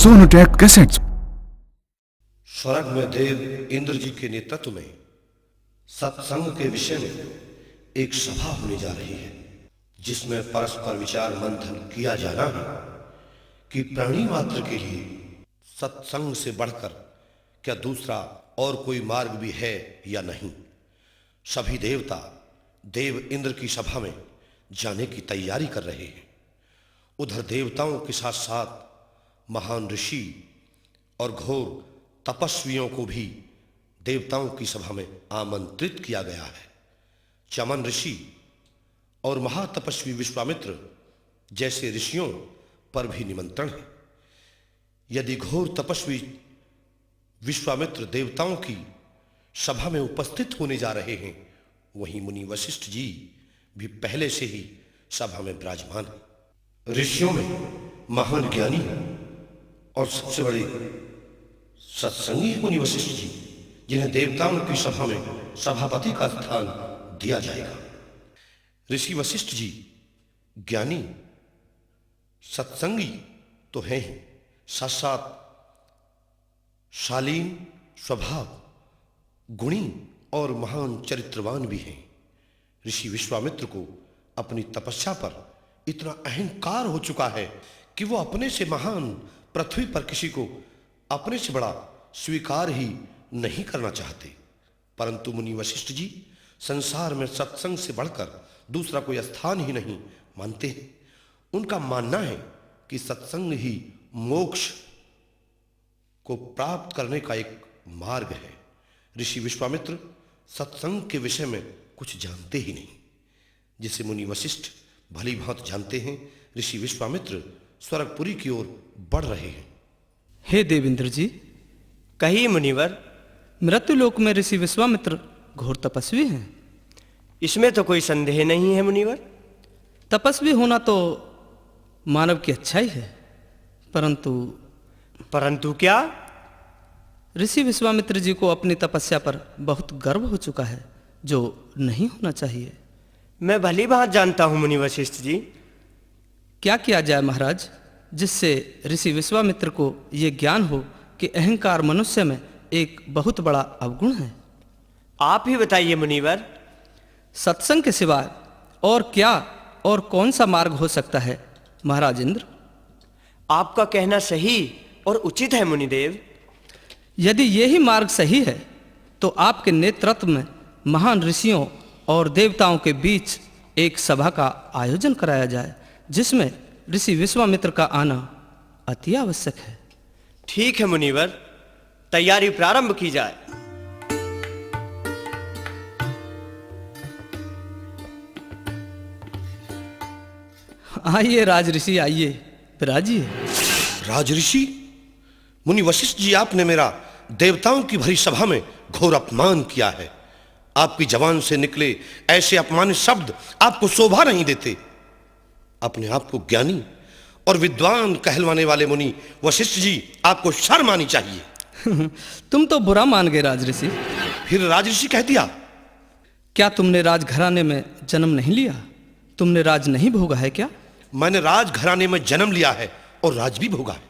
Sonotech cassettes. स्वर्ग में देव इंद्र जी के नेतृत्व में सत्संग के विषय में एक सभा होने जा रही है, जिसमें परस्पर विचार मंथन किया जाना है कि प्राणी मात्र के लिए सत्संग से बढ़कर क्या दूसरा और कोई मार्ग भी है या नहीं। सभी देवता देव इंद्र की सभा में जाने की तैयारी कर रहे हैं। उधर देवताओं के साथ साथ महान ऋषि और घोर तपस्वियों को भी देवताओं की सभा में आमंत्रित किया गया है। चमन ऋषि और महातपस्वी विश्वामित्र जैसे ऋषियों पर भी निमंत्रण है। यदि घोर तपस्वी विश्वामित्र देवताओं की सभा में उपस्थित होने जा रहे हैं, वहीं मुनि वशिष्ठ जी भी पहले से ही सभा में विराजमान है। ऋषियों में महान ज्ञानी और सबसे बड़े सत्संगी मुनि वशिष्ठ जी, जिन्हें देवताओं की सभा में सभापति का स्थान दिया जाएगा। ऋषि वशिष्ठ जी ज्ञानी सत्संगी तो हैं ही, साथ साथ शालीन स्वभाव, गुणी और महान चरित्रवान भी हैं। ऋषि विश्वामित्र को अपनी तपस्या पर इतना अहंकार हो चुका है कि वो अपने से महान पृथ्वी पर किसी को अपने से बड़ा स्वीकार ही नहीं करना चाहते। परंतु मुनि वशिष्ठ जी संसार में सत्संग से बढ़कर दूसरा कोई स्थान ही नहीं मानते हैं। उनका मानना है कि सत्संग ही मोक्ष को प्राप्त करने का एक मार्ग है। ऋषि विश्वामित्र सत्संग के विषय में कुछ जानते ही नहीं, जिसे मुनि वशिष्ठ भली भांति जानते हैं। ऋषि विश्वामित्र स्वर्गपुरी की ओर बढ़ रहे हैं। हे देवेंद्र जी, कहिए मुनिवर। मृत्युलोक में ऋषि विश्वामित्र घोर तपस्वी हैं। इसमें तो कोई संदेह नहीं है मुनिवर। तपस्वी होना तो मानव की अच्छाई है, परंतु क्या? ऋषि विश्वामित्र जी को अपनी तपस्या पर बहुत गर्व हो चुका है, जो नहीं होना चाहिए। मैं भली बात जानता हूं मुनि वशिष्ठ जी। क्या किया जाए महाराज, जिससे ऋषि विश्वामित्र को ये ज्ञान हो कि अहंकार मनुष्य में एक बहुत बड़ा अवगुण है। आप ही बताइए मुनिवर। सत्संग के सिवाय और क्या और कौन सा मार्ग हो सकता है महाराज इंद्र? आपका कहना सही और उचित है मुनिदेव। यदि यही मार्ग सही है तो आपके नेतृत्व में महान ऋषियों और देवताओं के बीच एक सभा का आयोजन कराया जाए, जिसमें ऋषि विश्वामित्र का आना अति आवश्यक है। ठीक है मुनिवर, तैयारी प्रारंभ की जाए। आइए राज ऋषि, आइए विराजिए। राजऋषि मुनि वशिष्ठ जी, आपने मेरा देवताओं की भरी सभा में घोर अपमान किया है। आपकी जबान से निकले ऐसे अपमानित शब्द आपको शोभा नहीं देते। अपने आप को ज्ञानी और विद्वान कहलवाने वाले मुनि वशिष्ठ जी, आपको शर्म आनी चाहिए। तुम तो बुरा मान गए राज ऋषि। फिर राजऋषि कह दिया? क्या तुमने राजघराने में जन्म नहीं लिया? तुमने राज नहीं भोगा है क्या? मैंने राजघराने में जन्म लिया है और राज भी भोगा है।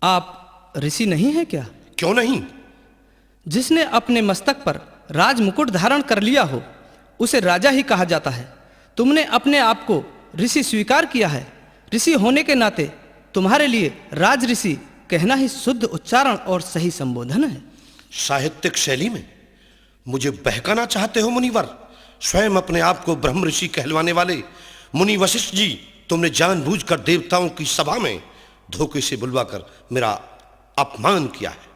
आप ऋषि नहीं है क्या? क्यों नहीं? जिसने अपने मस्तक पर राज मुकुट धारण कर लिया हो, उसे राजा ही कहा जाता है। तुमने अपने आप को ऋषि स्वीकार किया है। ऋषि होने के नाते तुम्हारे लिए राज ऋषि कहना ही शुद्ध उच्चारण और सही संबोधन है। साहित्यिक शैली में मुझे बहकाना चाहते हो मुनिवर? स्वयं अपने आप को ब्रह्म ऋषि कहलवाने वाले मुनि वशिष्ठ जी, तुमने जानबूझकर देवताओं की सभा में धोखे से बुलवाकर मेरा अपमान किया है।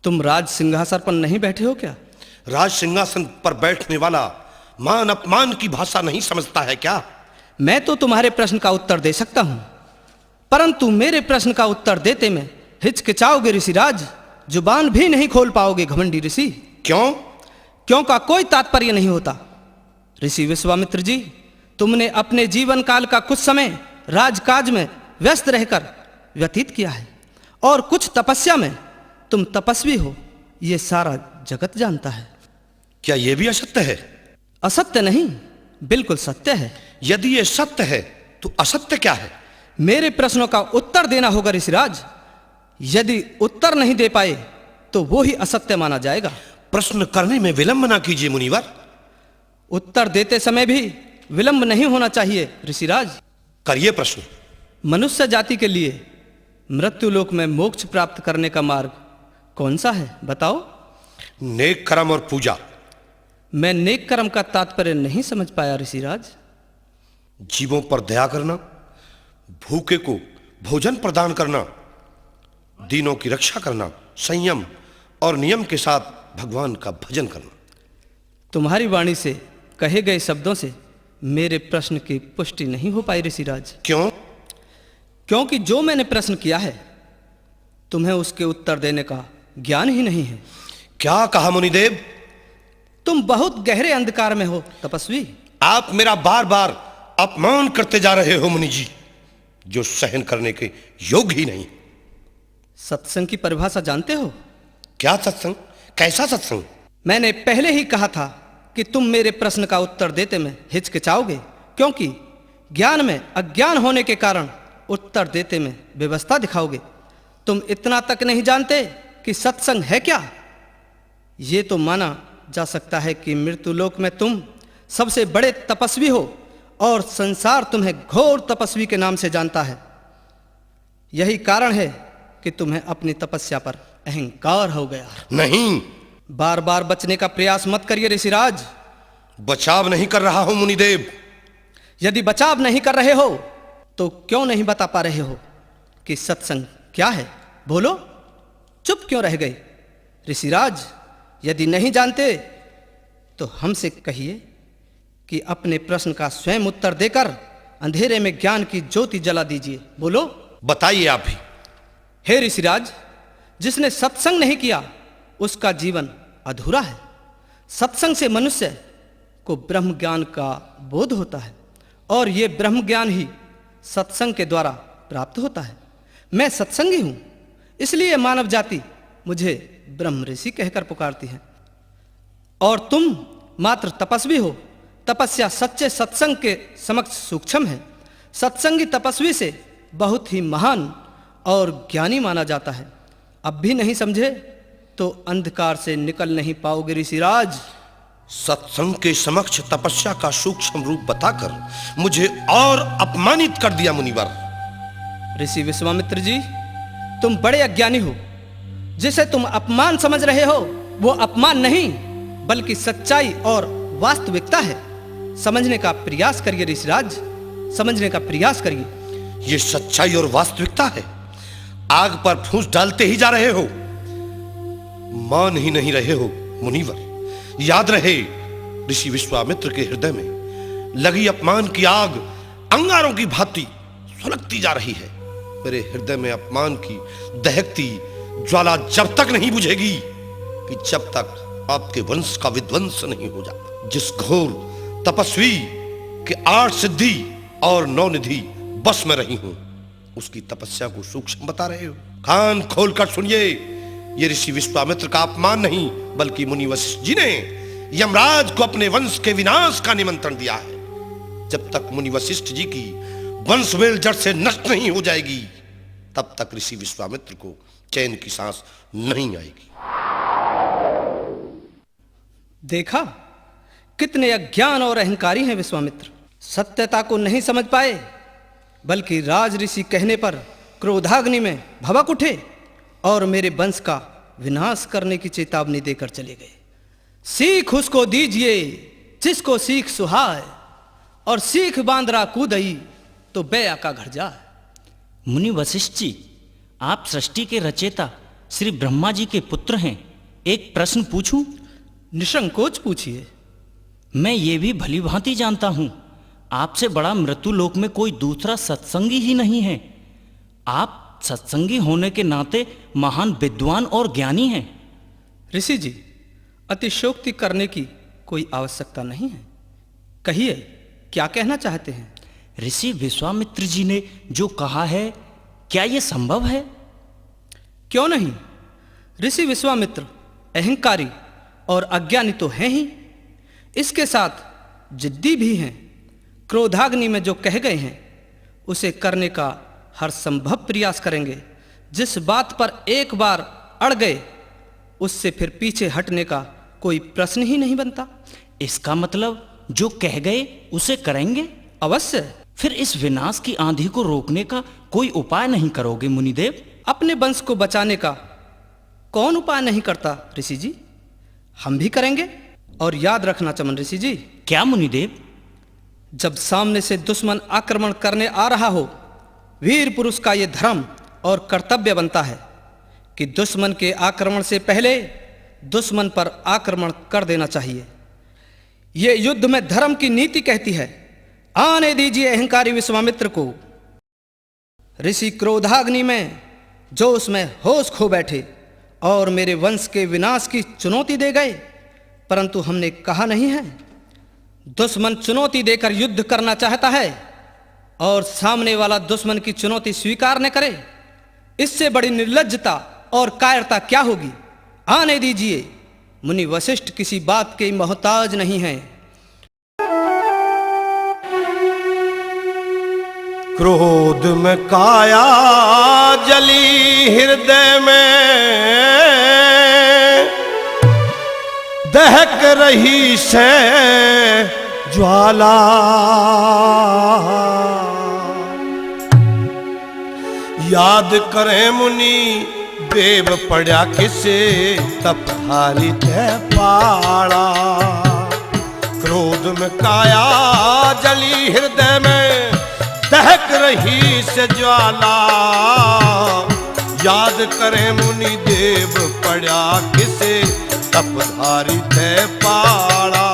तुम राज सिंहासन पर नहीं बैठे हो क्या? राज सिंहासन पर बैठने वाला मान अपमान की भाषा नहीं समझता है क्या? मैं तो तुम्हारे प्रश्न का उत्तर दे सकता हूं, परंतु मेरे प्रश्न का उत्तर देते में हिचकिचाओगे ऋषिराज। जुबान भी नहीं खोल पाओगे घमंडी ऋषि। क्यों? क्यों का कोई तात्पर्य नहीं होता। ऋषि विश्वामित्र जी, तुमने अपने जीवन काल का कुछ समय राजकाज में व्यस्त रहकर व्यतीत किया है और कुछ तपस्या में। तुम तपस्वी हो, ये सारा जगत जानता है। क्या यह भी असत्य है? असत्य नहीं, बिल्कुल सत्य है। यदि यह सत्य है तो असत्य क्या है? मेरे प्रश्नों का उत्तर देना होगा ऋषिराज। यदि उत्तर नहीं दे पाए तो वो ही असत्य माना जाएगा। प्रश्न करने में विलंब ना कीजिए मुनिवर। उत्तर देते समय भी विलंब नहीं होना चाहिए ऋषिराज। करिए प्रश्न। मनुष्य जाति के लिए मृत्युलोक में मोक्ष प्राप्त करने का मार्ग कौन सा है, बताओ। नेक कर्म और पूजा। मैं नेक कर्म का तात्पर्य नहीं समझ पाया ऋषिराज। जीवों पर दया करना, भूखे को भोजन प्रदान करना, दीनों की रक्षा करना, संयम और नियम के साथ भगवान का भजन करना। तुम्हारी वाणी से कहे गए शब्दों से मेरे प्रश्न की पुष्टि नहीं हो पाई ऋषिराज। क्यों? क्योंकि जो मैंने प्रश्न किया है तुम्हें उसके उत्तर देने का ज्ञान ही नहीं है। क्या कहा मुनिदेव? तुम बहुत गहरे अंधकार में हो तपस्वी। आप मेरा बार बार अपमान करते जा रहे हो मुनि जी, जो सहन करने के योग्य ही नहीं। सत्संग की परिभाषा जानते हो? क्या सत्संग? कैसा सत्संग? मैंने पहले ही कहा था कि तुम मेरे प्रश्न का उत्तर देते में हिचकिचाओगे, क्योंकि ज्ञान में अज्ञान होने के कारण उत्तर देते में व्यवस्था दिखाओगे। तुम इतना तक नहीं जानते कि सत्संग है क्या। ये तो माना जा सकता है कि मृत्युलोक में तुम सबसे बड़े तपस्वी हो और संसार तुम्हें घोर तपस्वी के नाम से जानता है। यही कारण है कि तुम्हें अपनी तपस्या पर अहंकार हो गया। नहीं, बार बार बचने का प्रयास मत करिए ऋषिराज। बचाव नहीं कर रहा हूं मुनिदेव। यदि बचाव नहीं कर रहे हो तो क्यों नहीं बता पा रहे हो कि सत्संग क्या है? बोलो, चुप क्यों रह गए? ऋषिराज, यदि नहीं जानते तो हमसे कहिए कि अपने प्रश्न का स्वयं उत्तर देकर अंधेरे में ज्ञान की ज्योति जला दीजिए। बोलो। बताइए आप भी। हे ऋषिराज, जिसने सत्संग नहीं किया उसका जीवन अधूरा है। सत्संग से मनुष्य को ब्रह्म ज्ञान का बोध होता है और ये ब्रह्म ज्ञान ही सत्संग के द्वारा प्राप्त होता है। मैं सत्संगी हूं, इसलिए मानव जाति मुझे ब्रह्म ऋषि कहकर पुकारती है। और तुम मात्र तपस्वी हो। तपस्या सच्चे सत्संग के समक्ष सूक्ष्म है। सत्संगी तपस्वी से बहुत ही महान और ज्ञानी माना जाता है। अब भी नहीं समझे तो अंधकार से निकल नहीं पाओगे ऋषिराज। सत्संग के समक्ष तपस्या का सूक्ष्म रूप बताकर मुझे और अपमानित कर दिया मुनिवर। ऋषि विश्वामित्र जी, तुम बड़े अज्ञानी हो। जिसे तुम अपमान समझ रहे हो वो अपमान नहीं बल्कि सच्चाई और वास्तविकता है। समझने का प्रयास करिए ऋषिराज, समझने का प्रयास करिए। ये सच्चाई और वास्तविकता है। आग पर फूंस डालते ही जा रहे हो, मान ही नहीं रहे हो मुनिवर। याद रहे, ऋषि विश्वामित्र के हृदय में लगी अपमान की आग अंगारों की भांति सुलगती जा रही है। मेरे हृदय में अपमान की दहकती ज्वाला जब तक नहीं बुझेगी कि जब तक आपके वंश का विध्वंस नहीं हो जाता। जिस घोर तपस्वी के 8 सिद्धि और 9 निधि बस में रही हूं, उसकी तपस्या को सूक्ष्म बता रहे हो। कान खोलकर सुनिए, ये ऋषि विश्वामित्र का अपमान नहीं बल्कि मुनि वशिष्ठ जी ने यमराज को अपने वंश के विनाश का निमंत्रण दिया है। जब तक मुनि वशिष्ठ जी की वंशवेल जड़ से नष्ट नहीं हो जाएगी तब तक ऋषि विश्वामित्र को चैन की सांस नहीं आएगी। देखा, कितने अज्ञान और अहंकारी हैं विश्वामित्र। सत्यता को नहीं समझ पाए बल्कि राज ऋषि कहने पर क्रोधाग्नि में भभक उठे और मेरे वंश का विनाश करने की चेतावनी देकर चले गए। सीख उसको दीजिए जिसको सीख सुहाए, और सीख बांदरा कूदई तो बेया का घर जाए। मुनि वशिष्ठ जी, आप सृष्टि के रचयिता श्री ब्रह्मा जी के पुत्र हैं। एक प्रश्न पूछूं? निसंकोच पूछिए। मैं ये भी भली भांति जानता हूं, आपसे बड़ा मृत्युलोक में कोई दूसरा सत्संगी ही नहीं है। आप सत्संगी होने के नाते महान विद्वान और ज्ञानी हैं। ऋषि जी, अतिशयोक्ति करने की कोई आवश्यकता नहीं है। कहिए, क्या कहना चाहते हैं? ऋषि विश्वामित्र जी ने जो कहा है, क्या यह संभव है? क्यों नहीं। ऋषि विश्वामित्र अहंकारी और अज्ञानी तो हैं ही, इसके साथ जिद्दी भी हैं। क्रोधाग्नि में जो कह गए हैं उसे करने का हर संभव प्रयास करेंगे। जिस बात पर एक बार अड़ गए उससे फिर पीछे हटने का कोई प्रश्न ही नहीं बनता। इसका मतलब जो कह गए उसे करेंगे? अवश्य। फिर इस विनाश की आंधी को रोकने का कोई उपाय नहीं करोगे मुनिदेव? अपने वंश को बचाने का कौन उपाय नहीं करता ऋषि जी? हम भी करेंगे। और याद रखना चमन ऋषि जी, क्या मुनिदेव? जब सामने से दुश्मन आक्रमण करने आ रहा हो, वीर पुरुष का यह धर्म और कर्तव्य बनता है कि दुश्मन के आक्रमण से पहले दुश्मन पर आक्रमण कर देना चाहिए। ये युद्ध में धर्म की नीति कहती है। आने दीजिए अहंकारी विश्वामित्र को। ऋषि क्रोधाग्नि में जोश में होश खो बैठे और मेरे वंश के विनाश की चुनौती दे गए, परंतु हमने कहा नहीं है। दुश्मन चुनौती देकर युद्ध करना चाहता है और सामने वाला दुश्मन की चुनौती स्वीकार न करे, इससे बड़ी निर्लज्जता और कायरता क्या होगी? आने दीजिए। मुनि वशिष्ठ किसी बात के मोहताज नहीं हैं। क्रोध में काया जली हृदय में, दहक रही से ज्वाला। याद करें मुनि देव पड़ा किसे, तपधारी ते पाड़ा। क्रोध में काया जली हृदय में, दहक रही से ज्वाला। याद करें मुनि देव पड़ा किसे, तपधारी ते पाड़ा।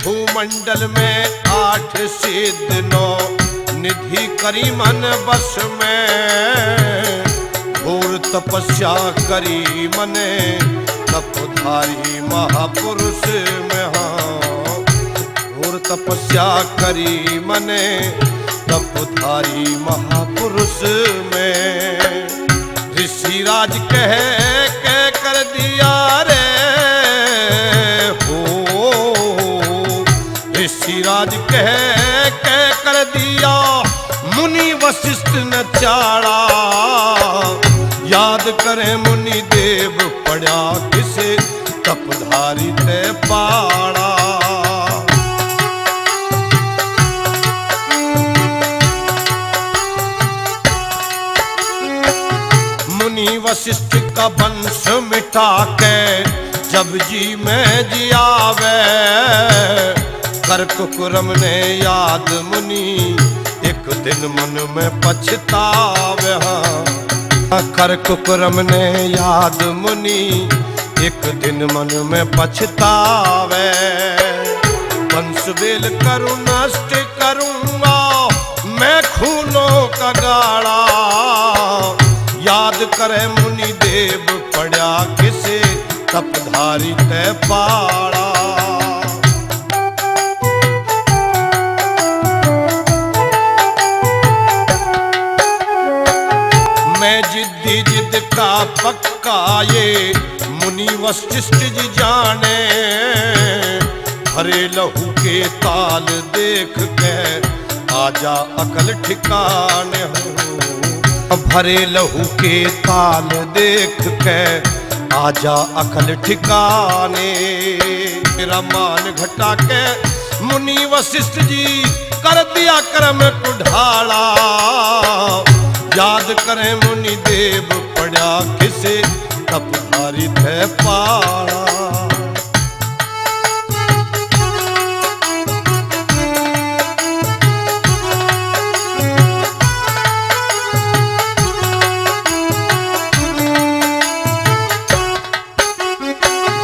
भूमंडल में 8 सिद्ध 9 निधि करी मन बस में। घोर तपस्या करी मने, तपधारी महापुरुष में। हाँ, घोर तपस्या करी मने, तपधारी महापुरुष में। ऋषि राज कह कर दिया रे ऋषिराज कह कर दिया, मुनि वशिष्ठ न चाड़ा। याद करें मुनि देव पड़ा किसे, तपधारी ते पाड़ा। मुनि वशिष्ठ का वंश मिटा के जब जी में जियावे। कर कुकुरम ने याद मुनि, एक दिन मन में पछतावे। हाँ, कर कुकुरम ने याद मुनि, एक दिन मन में पछतावे। वंश बेल करूँ नष्ट करूँगा मैं खूनों का गाड़ा। याद करे मुनि देव पड़ा किसे, तपधारी ते पाड़ा। मैं जिद्दी जिद का पक्का ये मुनि वशिष्ठ जी जाने। भरे लहू के ताल देख के आजा अकल ठिकाने हो। भरे लहू के ताल देख के आजा अकल ठिकाने। मेरा मान घटा के मुनि वशिष्ठ जी कर दिया कर्म कुढ़ाला। याद करें मुनि देव पड़ा किसे, तपधारी थे पाड़ा।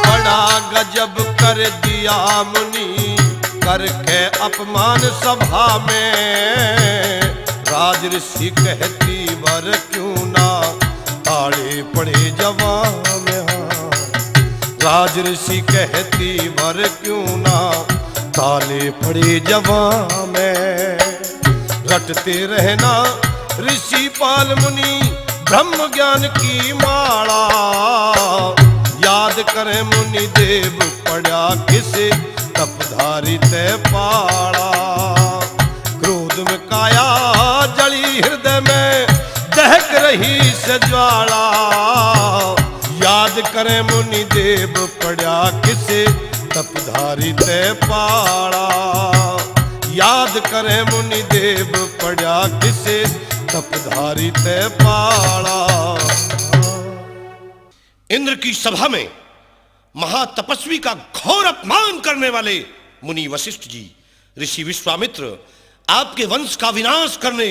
बड़ा गजब कर दिया मुनि करके अपमान सभा में। राज ऋषि कहती वर क्यों ना ताड़े पड़े जवा में। हाँ, राज ऋषि कहती वर क्यों ना ताले पड़े जवा में। रटते रहना ऋषि पाल मुनि ब्रह्म ज्ञान की माला। याद करें मुनि देव पड़ा किसे, तपधारी ते पाड़ा। क्रोध में काया जली, हृदय में दहक रही से ज्वाला। याद करे मुनि देव पड़ा किसे तपधारी ते पाड़ा। याद करे मुनि देव पड़ा किसे तपधारी ते पाड़ा। इंद्र की सभा में महातपस्वी का घोर अपमान करने वाले मुनि वशिष्ठ जी, ऋषि विश्वामित्र आपके वंश का विनाश करने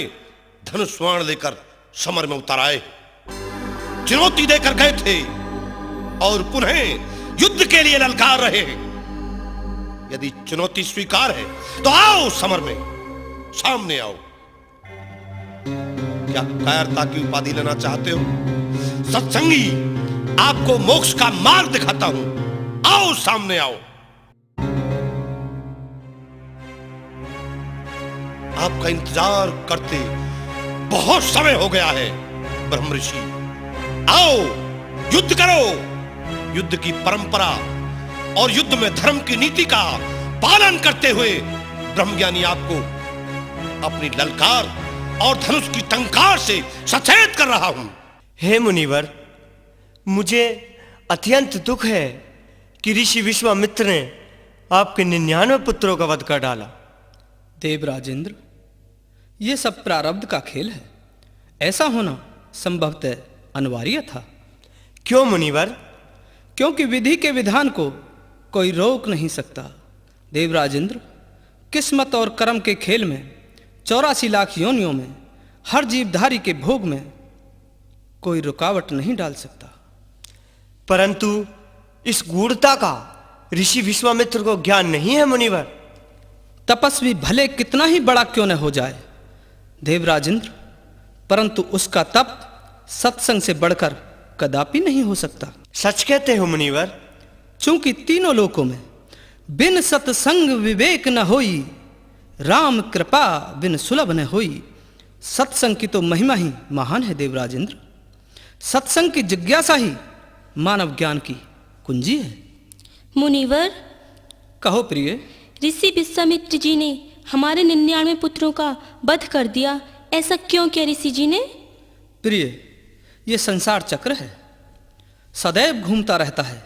धनुष बाण लेकर समर में उतर आए। चुनौती देकर गए थे और पुनः युद्ध के लिए ललकार रहे हैं। यदि चुनौती स्वीकार है तो आओ समर में, सामने आओ। क्या कायरता की उपाधि लेना चाहते हो? सत्संगी आपको मोक्ष का मार्ग दिखाता हूं, आओ सामने आओ। आपका इंतजार करते बहुत समय हो गया है ब्रह्म ऋषि। आओ युद्ध करो। युद्ध की परंपरा और युद्ध में धर्म की नीति का पालन करते हुए ब्रह्मज्ञानी आपको अपनी ललकार और धनुष की टंकार से सचेत कर रहा हूं। हे मुनिवर, मुझे अत्यंत दुख है कि ऋषि विश्वामित्र ने आपके 99 पुत्रों का वध कर डाला। देवराजेंद्र, ये सब प्रारब्ध का खेल है। ऐसा होना संभवतः अनिवार्य था। क्यों मुनिवर? क्योंकि विधि के विधान को कोई रोक नहीं सकता। देवराजेंद्र, किस्मत और कर्म के खेल में 84 लाख योनियों में हर जीवधारी के भोग में कोई रुकावट नहीं डाल सकता। परंतु इस गूढ़ता का ऋषि विश्वामित्र को ज्ञान नहीं है मुनिवर। तपस्वी भले कितना ही बड़ा क्यों न हो जाए देवराजेंद्र, परंतु उसका तप सत्संग से बढ़कर कदापि नहीं हो सकता। सच कहते हो मुनिवर। चूंकि तीनों लोकों में बिन सत्संग विवेक न होई, राम कृपा बिन सुलभ न होई। सत्संग की तो महिमा ही महान है देवराजेंद्र। सत्संग की जिज्ञासा ही मानव ज्ञान की कुंजी है। मुनिवर, कहो प्रिय। ऋषि विश्वामित्र जी ने हमारे 99 पुत्रों का वध कर दिया, ऐसा क्यों किया ऋषि जी ने? प्रिय, ये संसार चक्र है, सदैव घूमता रहता है।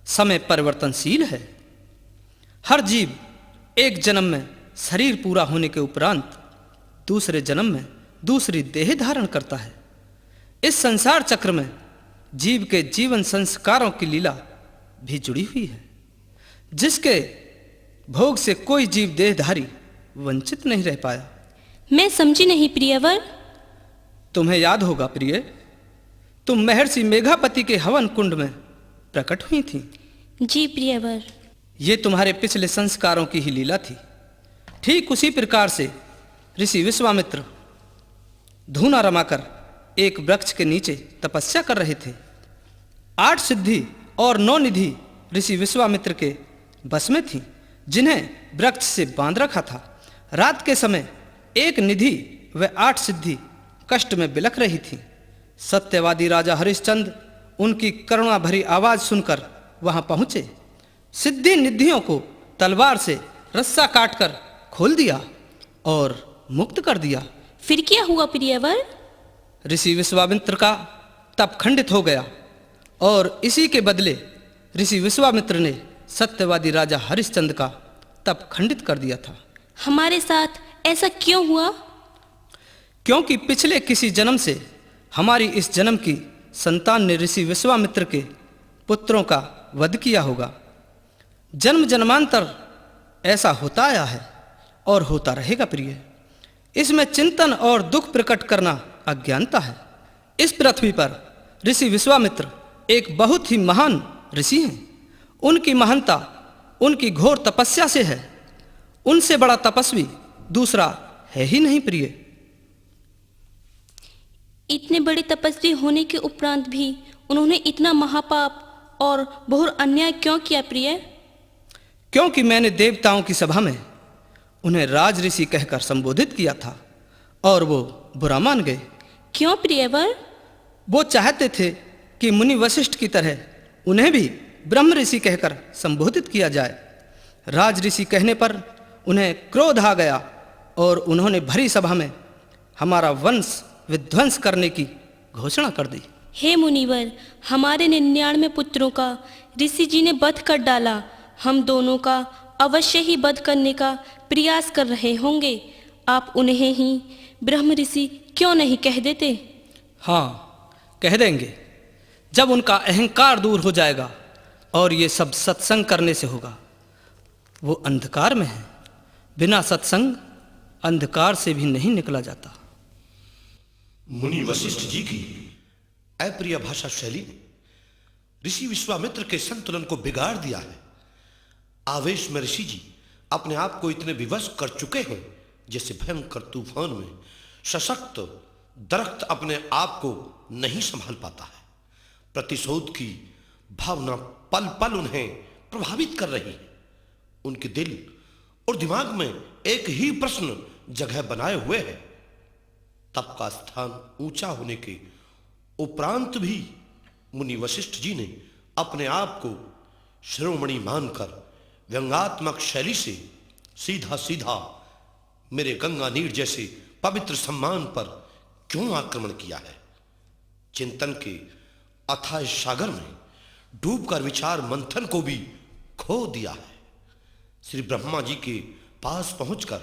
समय परिवर्तनशील है। हर जीव एक जन्म में शरीर पूरा होने के उपरांत दूसरे जन्म में दूसरी देह धारण करता है। इस संसार चक्र में जीव के जीवन संस्कारों की लीला भी जुड़ी हुई है, जिसके भोग से कोई जीव देहधारी वंचित नहीं रह पाया। मैं समझी नहीं प्रियवर। तुम्हें याद होगा प्रिय, तुम महर्षि मेघापति के हवन कुंड में प्रकट हुई थी। जी प्रियवर। ये तुम्हारे पिछले संस्कारों की ही लीला थी। ठीक उसी प्रकार से ऋषि विश्वामित्र धूना रमाकर एक वृक्ष के नीचे तपस्या कर रहे थे। 8 सिद्धि और 9 निधि ऋषि विश्वामित्र के बस में थी, जिन्हें वृक्ष से बांध रखा था। रात के समय एक निधि व 8 सिद्धि कष्ट में बिलख रही थी। सत्यवादी राजा हरिश्चंद्र उनकी करुणा भरी आवाज सुनकर वहां पहुंचे। सिद्धि निधियों को तलवार से रस्सा काटकर खोल दिया और मुक्त कर दिया। फिर क्या हुआ प्रियवर? ऋषि विश्वामित्र का तप खंडित हो गया और इसी के बदले ऋषि विश्वामित्र ने सत्यवादी राजा हरिश्चंद्र का तप खंडित कर दिया था। हमारे साथ ऐसा क्यों हुआ? क्योंकि पिछले किसी जन्म से हमारी इस जन्म की संतान ने ऋषि विश्वामित्र के पुत्रों का वध किया होगा। जन्म जन्मांतर ऐसा होता आया है और होता रहेगा प्रिय। इसमें चिंतन और दुख प्रकट करना अज्ञानता है। इस पृथ्वी पर ऋषि विश्वामित्र एक बहुत ही महान ऋषि हैं। उनकी महानता उनकी घोर तपस्या से है। उनसे बड़ा तपस्वी दूसरा है ही नहीं प्रिय। इतने बड़े तपस्वी होने के उपरांत भी उन्होंने इतना महापाप और बहुत अन्याय क्यों किया प्रिय? क्योंकि मैंने देवताओं की सभा में उन्हें राज ऋषि कहकर संबोधित किया था और वो बुरा मान गए। क्यों प्रियवर? वो चाहते थे कि मुनि वशिष्ठ की तरह उन्हें भी ब्रह्म ऋषि कहकर संबोधित किया जाए। राज ऋषि कहने पर उन्हें क्रोध आ गया और उन्होंने भरी सभा में हमारा वंश विध्वंस करने की घोषणा कर दी। हे मुनिवर, हमारे 99 पुत्रों का ऋषि जी ने वध कर डाला। हम दोनों का अवश्य ही वध करने का प्रयास कर रहे होंगे। आप उन्हें ही ब्रह्म ऋषि क्यों नहीं कह देते? हाँ, कह देंगे, जब उनका अहंकार दूर हो जाएगा और ये सब सत्संग करने से होगा। वो अंधकार में है, बिना सत्संग अंधकार से भी नहीं निकला जाता। मुनि वशिष्ठ जी की अप्रिय भाषा शैली ने ऋषि विश्वामित्र के संतुलन को बिगाड़ दिया है। आवेश में ऋषि जी अपने आप को इतने विवश कर चुके हैं जैसे भयंकर तूफान में सशक्त दरख्त अपने आप को नहीं संभाल पाता है। प्रतिशोध की भावना पल पल उन्हें प्रभावित कर रही है। उनके दिल और दिमाग में एक ही प्रश्न जगह बनाए हुए है। तप का स्थान ऊंचा होने के उपरांत भी मुनि वशिष्ठ जी ने अपने आप को शिरोमणि मानकर व्यंग्यात्मक शैली से सीधा सीधा मेरे गंगा नीर जैसे पवित्र सम्मान पर क्यों आक्रमण किया है? चिंतन के अथाह सागर में डूबकर विचार मंथन को भी खो दिया है। श्री ब्रह्मा जी के पास पहुंचकर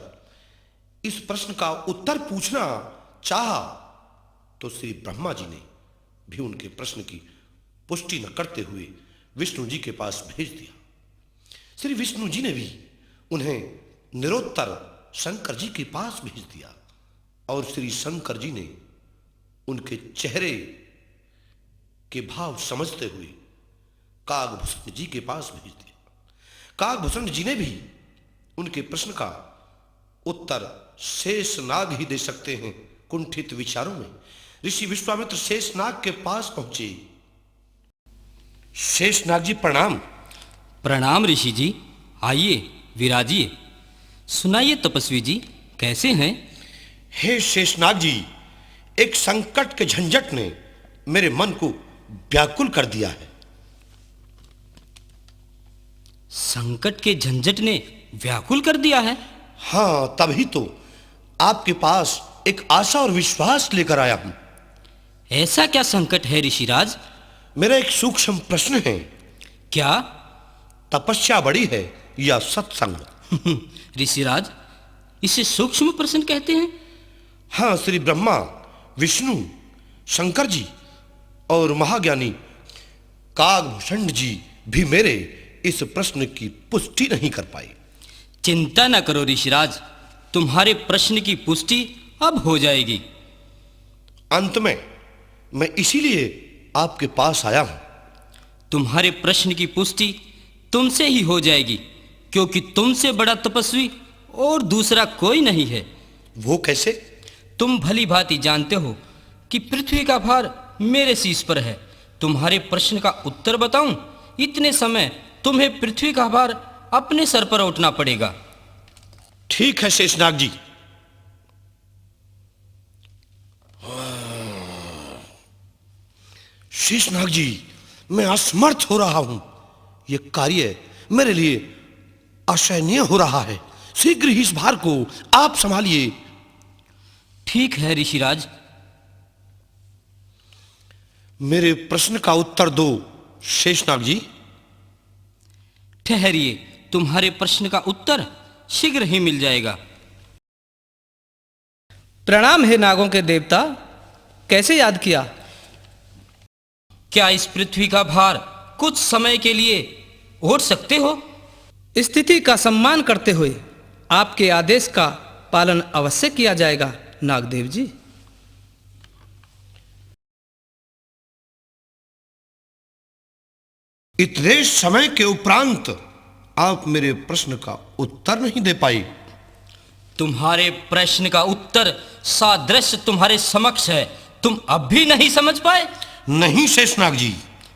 इस प्रश्न का उत्तर पूछना चाहा तो श्री ब्रह्मा जी ने भी उनके प्रश्न की पुष्टि न करते हुए विष्णु जी के पास भेज दिया। श्री विष्णु जी ने भी उन्हें निरुत्तर शंकर जी के पास भेज दिया और श्री शंकर जी ने उनके चेहरे के भाव समझते हुए कागभूषण जी के पास भेज दिया। कागभूषण जी ने भी उनके प्रश्न का उत्तर शेषनाग ही दे सकते हैं। कुंठित विचारों में ऋषि विश्वामित्र शेषनाग के पास पहुंचे। शेषनाग जी प्रणाम। प्रणाम ऋषि जी, आइए विराजिए। सुनाइए तपस्वी जी, कैसे हैं? हे शेषनाग जी, एक संकट के झंझट ने मेरे मन को व्याकुल कर दिया है। संकट के झंझट ने व्याकुल कर दिया है? हाँ, तभी तो आपके पास एक आशा और विश्वास लेकर आया हूं। ऐसा क्या संकट है ऋषिराज? मेरा एक सूक्ष्म प्रश्न है। क्या? तपस्या बड़ी है या सत्संग? ऋषिराज, इसे सूक्ष्म प्रश्न कहते हैं? हाँ, श्री ब्रह्मा, विष्णु, शंकर जी और महाज्ञानी कागभूषण जी भी मेरे इस प्रश्न की पुष्टि नहीं कर पाए। चिंता न करो ऋषिराज, तुम्हारे प्रश्न की पुष्टि अब हो जाएगी। अंत में मैं इसीलिए आपके पास आया हूं। तुम्हारे प्रश्न की पुष्टि तुमसे ही हो जाएगी, क्योंकि तुमसे बड़ा तपस्वी और दूसरा कोई नहीं है। वो कैसे? तुम भली भांति जानते हो कि पृथ्वी का भार मेरे शीश पर है। तुम्हारे प्रश्न का उत्तर बताऊं, इतने समय तुम्हें पृथ्वी का भार अपने सर पर उठना पड़ेगा। ठीक है शेषनाग जी। शेषनाग जी, मैं असमर्थ हो रहा हूं। यह कार्य मेरे लिए असहनीय हो रहा है। शीघ्र ही इस भार को आप संभालिए। ठीक है ऋषिराज। मेरे प्रश्न का उत्तर दो शेषनाग जी। ठहरिए, तुम्हारे प्रश्न का उत्तर शीघ्र ही मिल जाएगा। प्रणाम हे नागों के देवता, कैसे याद किया? क्या इस पृथ्वी का भार कुछ समय के लिए उठ सकते हो? स्थिति का सम्मान करते हुए आपके आदेश का पालन अवश्य किया जाएगा नागदेव जी। इतने समय के उपरांत आप मेरे प्रश्न का उत्तर नहीं दे पाई। तुम्हारे प्रश्न का उत्तर सादृश्य तुम्हारे समक्ष है, तुम अब भी नहीं समझ पाए? नहीं शेषनाग जी।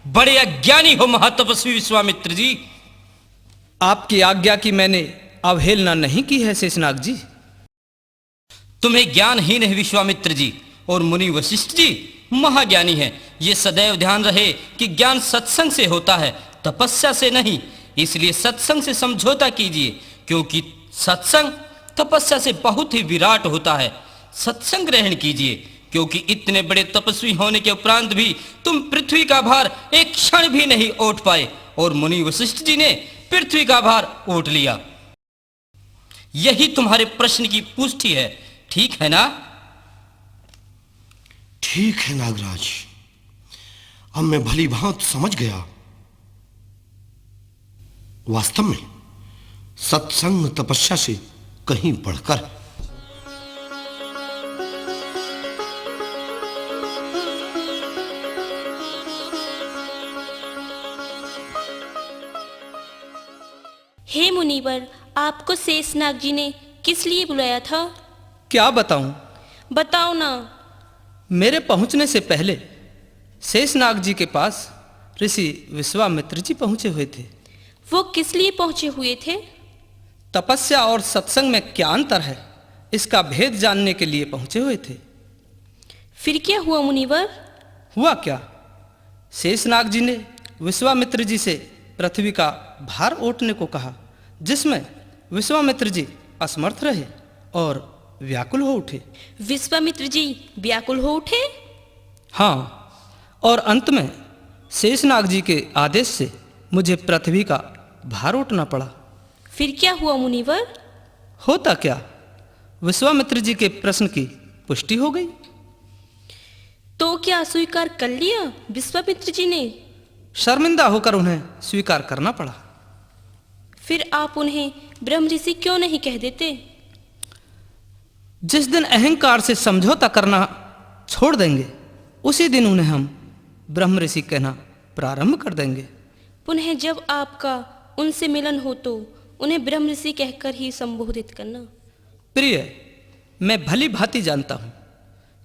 बड़े अज्ञानी हो महातपस्वी विश्वामित्र जी। आपकी आज्ञा की मैंने अवहेलना नहीं की है शेषनाग जी। तुम्हें ज्ञान ही नहीं विश्वामित्र जी, और मुनि वशिष्ठ जी महाज्ञानी है। ये सदैव ध्यान रहे कि ज्ञान सत्संग से होता है, तपस्या से नहीं। इसलिए सत्संग से समझौता कीजिए, क्योंकि सत्संग तपस्या से बहुत ही विराट होता है। सत्संग ग्रहण कीजिए, क्योंकि इतने बड़े तपस्वी होने के उपरांत भी तुम पृथ्वी का भार एक क्षण भी नहीं ओढ़ पाए, और मुनि वशिष्ठ जी ने पृथ्वी का भार ओढ़ लिया। यही तुम्हारे प्रश्न की पुष्टि है, ठीक है ना? ठीक है नागराज, अब मैं भली भांति समझ गया। वास्तव में सत्संग तपस्या से कहीं बढ़कर है। हे मुनिवर, आपको शेषनाग जी ने किस लिए बुलाया था? क्या बताऊं? बताओ ना। मेरे पहुंचने से पहले शेषनाग जी के पास ऋषि विश्वामित्र जी पहुंचे हुए थे। वो किस लिए पहुंचे हुए थे? तपस्या और सत्संग में क्या अंतर है, इसका भेद जानने के लिए पहुंचे हुए थे। फिर क्या हुआ मुनिवर? हुआ क्या? शेषनाग जी ने विश्वामित्र जी से पृथ्वी का भार ओटने को कहा, जिसमें विश्वामित्र जी असमर्थ रहे और व्याकुल हो उठे। विश्वामित्र जी व्याकुल हो उठे? हाँ, और अंत में शेषनाग जी के आदेश से मुझे पृथ्वी का भार उठना पड़ा। फिर क्या हुआ मुनिवर? होता क्या, विश्वामित्र जी के प्रश्न की पुष्टि हो गई। तो क्या स्वीकार कर लिया विश्वामित्र जी ने? शर्मिंदा होकर उन्हें स्वीकार करना पड़ा। फिर आप उन्हें ब्रह्म ऋषि क्यों नहीं कह देते? जिस दिन अहंकार से समझौता करना छोड़ देंगे, उसी दिन उन्हें हम ब्रह्म ऋषि कहना प्रारंभ कर देंगे। पुनः जब आपका उनसे मिलन हो तो उन्हें ब्रह्म ऋषि कहकर ही संबोधित करना। प्रिय, मैं भली भांति जानता हूं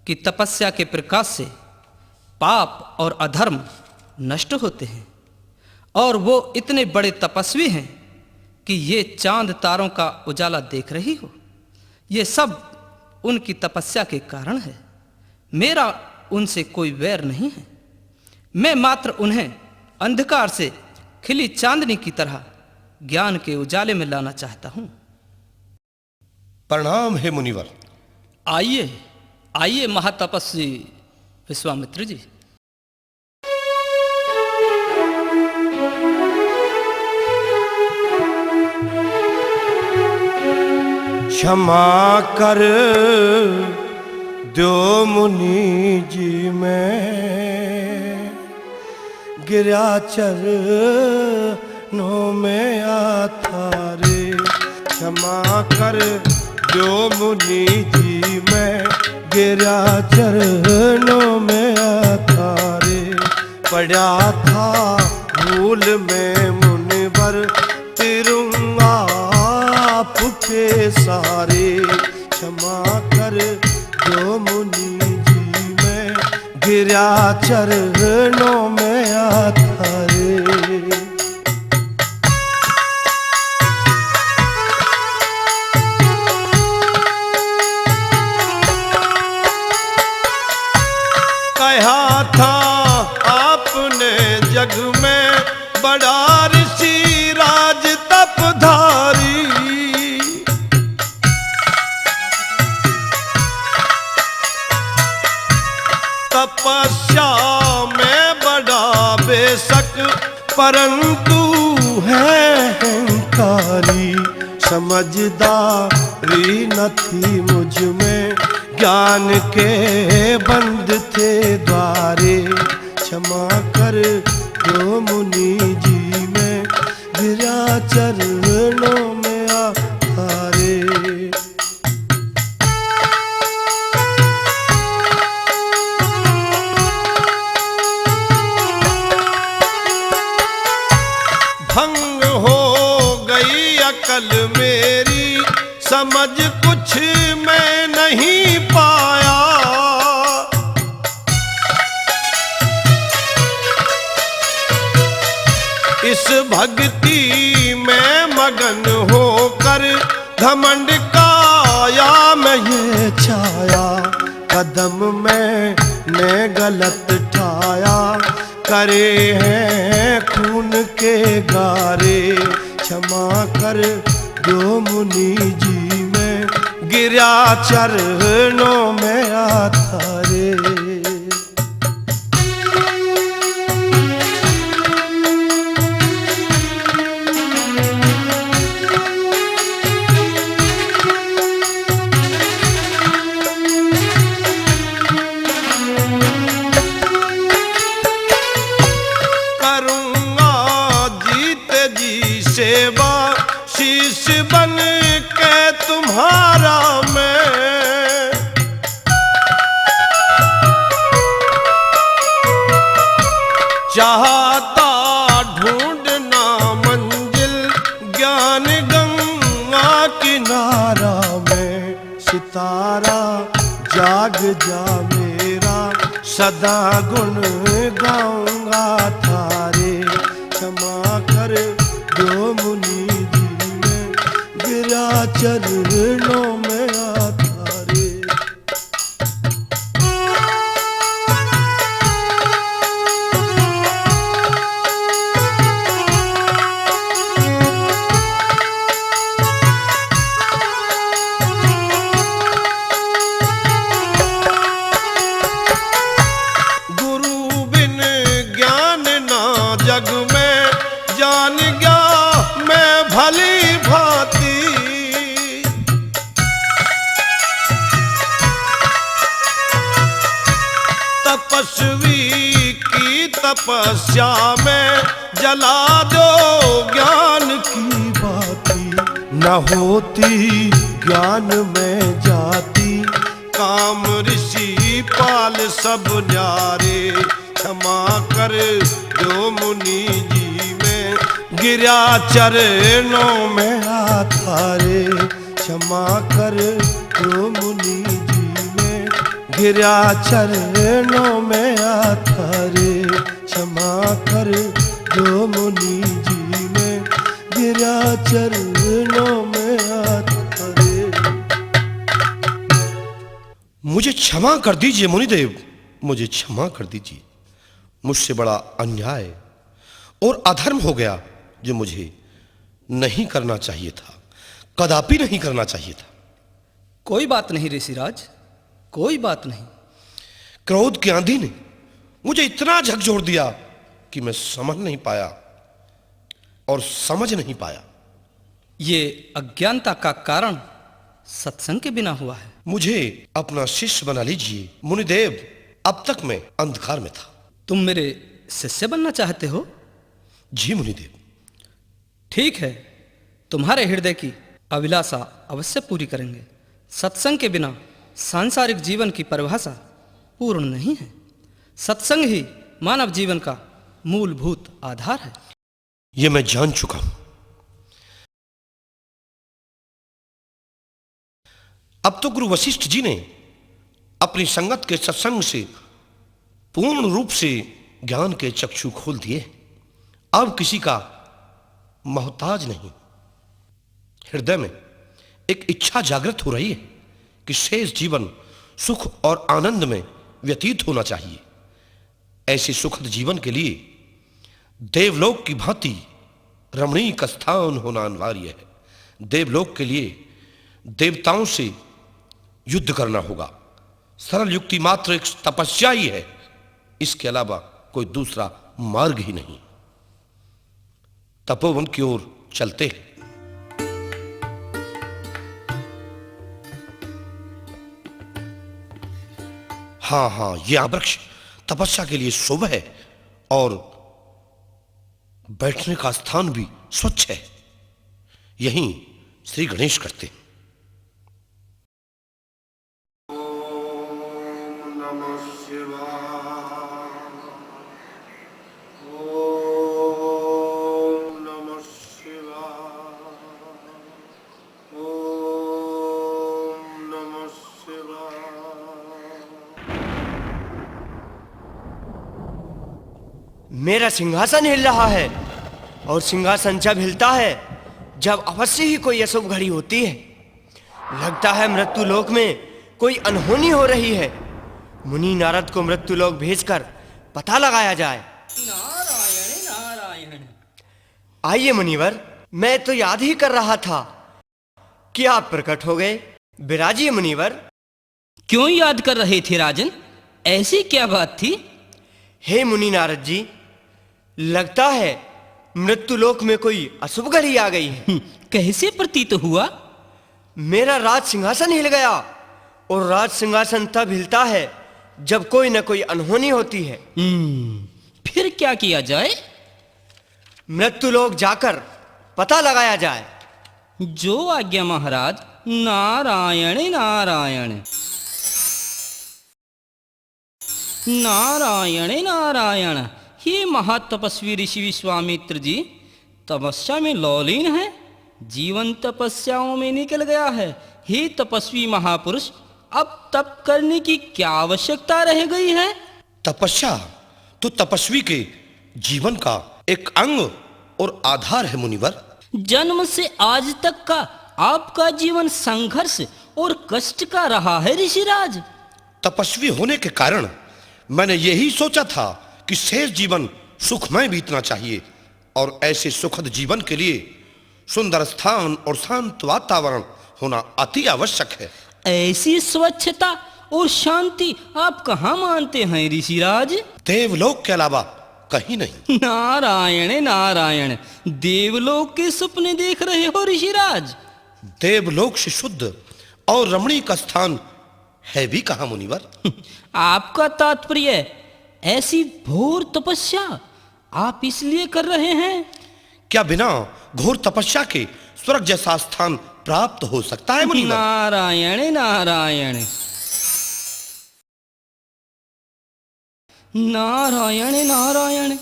कि तपस्या के प्रकाश से पाप और अधर्म नष्ट होते हैं, और वो इतने बड़े तपस्वी हैं कि ये चांद तारों का उजाला देख रही हो, ये सब उनकी तपस्या के कारण है। मेरा उनसे कोई वैर नहीं है। मैं मात्र उन्हें अंधकार से खिली चांदनी की तरह ज्ञान के उजाले में लाना चाहता हूं। प्रणाम है मुनिवर। आइए आइए महातपस्वी विश्वामित्र जी। क्षमा कर दो मुनि जी, मैं गिरा चरणों में आता रे। क्षमा कर दो मुनि जी, मैं गिरा चरणों में आता रे। पड़ा था भूल में मुनिवर, तिरुंगा आपके सारे। क्षमा कर दो मुनि जी, मैं गिरा चरणों में आता रे। कहा था आपने जग में बड़ा ऋषि राज तपधारी। तपस्या में बड़ा बेशक, परंतु है अहंकारी। समझदारी न थी मुझ में, ज्ञान के बंद थे द्वारे। क्षमा कर दो मुनि जी, मैं गिरा चरणों में आता रे। भंग हो गई अकल मेरी, समझ कुछ मैं नहीं पाया। इस भक्ति में मगन होकर घमंड काया में ये छाया। कदम मैंने गलत ठाया, करे हैं खून के गारे। क्षमा कर दो मुनि जी, मैं गिरा चरणों में आता रे। सेवा शीश बन के तुम्हारा मैं, चाहता ढूंढना मंजिल ज्ञान गंगा किनारा में। सितारा जाग जा मेरा, सदा गुण गाऊंगा थारे। क्षमा कर दो मुनि जी, मैं गिरा चरणों में आता रे। गुरु बिन ज्ञान ना जग में, जान गया मैं भली भांति। तपस्वी की तपस्या में जला दो ज्ञान की बाती। न होती ज्ञान में जाती, काम ऋषि पाल सब न्यारे। क्षमा कर दो मुनि जी, मैं गिरा चरणों में आता रे। क्षमा कर दो मुनि जी, मैं गिरा चरणों में आता रे। क्षमा कर दो मुनि जी, मैं गिरा चरणों में आता रे। मुझे क्षमा कर दीजिए मुनिदेव, मुझे क्षमा कर दीजिए। मुझसे बड़ा अन्याय और अधर्म हो गया जो मुझे नहीं करना चाहिए था, कदापि नहीं करना चाहिए था। कोई बात नहीं ऋषिराज, कोई बात नहीं। क्रोध की आंधी ने मुझे इतना झकझोर दिया कि मैं समझ नहीं पाया और समझ नहीं पाया। ये अज्ञानता का कारण सत्संग के बिना हुआ है। मुझे अपना शिष्य बना लीजिए मुनिदेव, अब तक मैं अंधकार में था। तुम मेरे शिष्य बनना चाहते हो? जी मुनिदेव। ठीक है, तुम्हारे हृदय की अभिलाषा अवश्य पूरी करेंगे। सत्संग के बिना सांसारिक जीवन की परिभाषा पूर्ण नहीं है। सत्संग ही मानव जीवन का मूलभूत आधार है। यह मैं जान चुका हूं। अब तो गुरु वशिष्ठ जी ने अपनी संगत के सत्संग से पूर्ण रूप से ज्ञान के चक्षु खोल दिए। अब किसी का मोहताज नहीं। हृदय में एक इच्छा जागृत हो रही है कि शेष जीवन सुख और आनंद में व्यतीत होना चाहिए। ऐसे सुखद जीवन के लिए देवलोक की भांति रमणीक स्थान होना अनिवार्य है। देवलोक के लिए देवताओं से युद्ध करना होगा। सरल युक्ति मात्र एक तपस्या ही है, इसके अलावा कोई दूसरा मार्ग ही नहीं। तपोवन की ओर चलते हैं। हाँ, यह वृक्ष तपस्या के लिए शुभ है और बैठने का स्थान भी स्वच्छ है। यहीं श्री गणेश करते हैं। मेरा सिंहासन हिल रहा है, और सिंहासन जब हिलता है जब अवश्य ही कोई अशुभ घड़ी होती है। लगता है मृत्यु लोक में कोई अनहोनी हो रही है। मुनि नारद को मृत्यु लोक भेजकर पता लगाया जाए। नारायण नारायण। आइए मुनिवर, मैं तो याद ही कर रहा था कि आप प्रकट हो गए। विराजिए मुनिवर। क्यों याद कर रहे थे राजन? ऐसी क्या बात थी? हे मुनि नारद जी, लगता है मृत्युलोक में कोई अशुभ घड़ी आ गई है। कैसे प्रतीत हुआ? मेरा राज सिंहासन हिल गया, और राज सिंहासन तब हिलता है जब कोई न कोई अनहोनी होती है। फिर क्या किया जाए? मृत्युलोक जाकर पता लगाया जाए। जो आज्ञा महाराज। नारायण नारायण नारायण नारायण। हे महातपस्वी ऋषि विश्वामित्र जी, तपस्या में लौलीन है, जीवन तपस्याओं में निकल गया है। हे तपस्वी महापुरुष, अब तप करने की क्या आवश्यकता रह गई है? तपस्या तो तपस्वी के जीवन का एक अंग और आधार है मुनिवर। जन्म से आज तक का आपका जीवन संघर्ष और कष्ट का रहा है ऋषिराज। तपस्वी होने के कारण मैंने यही सोचा था कि शेष जीवन सुखमय बीतना चाहिए, और ऐसे सुखद जीवन के लिए सुंदर स्थान और शांत वातावरण होना अति आवश्यक है। ऐसी स्वच्छता और शांति आप कहाँ मानते हैं ऋषिराज? देवलोक के अलावा कहीं नहीं। नारायण नारायण। देवलोक के सपने देख रहे हो ऋषिराज? देवलोक से शुद्ध और रमणीक स्थान है भी कहाँ मुनिवर? आपका तात्पर्य ऐसी घोर तपस्या आप इसलिए कर रहे हैं? क्या बिना घोर तपस्या के स्वर्ग जैसा स्थान प्राप्त हो सकता है मुनिवर? नारायण नारायण नारायण नारायण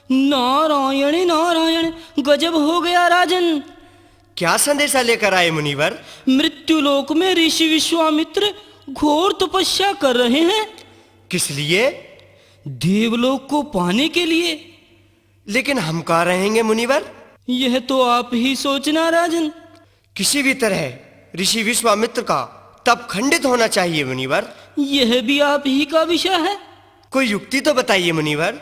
नारायण नारायण। गजब हो गया राजन। क्या संदेशा लेकर आए मुनिवर? मृत्युलोक में ऋषि विश्वामित्र घोर तपस्या कर रहे हैं। किस लिए? देवलोक को पाने के लिए। लेकिन हम कहाँ रहेंगे मुनिवर? यह तो आप ही सोचना राजन। किसी भी तरह ऋषि विश्वामित्र का तप खंडित होना चाहिए मुनिवर। यह भी आप ही का विषय है। कोई युक्ति तो बताइए मुनिवर।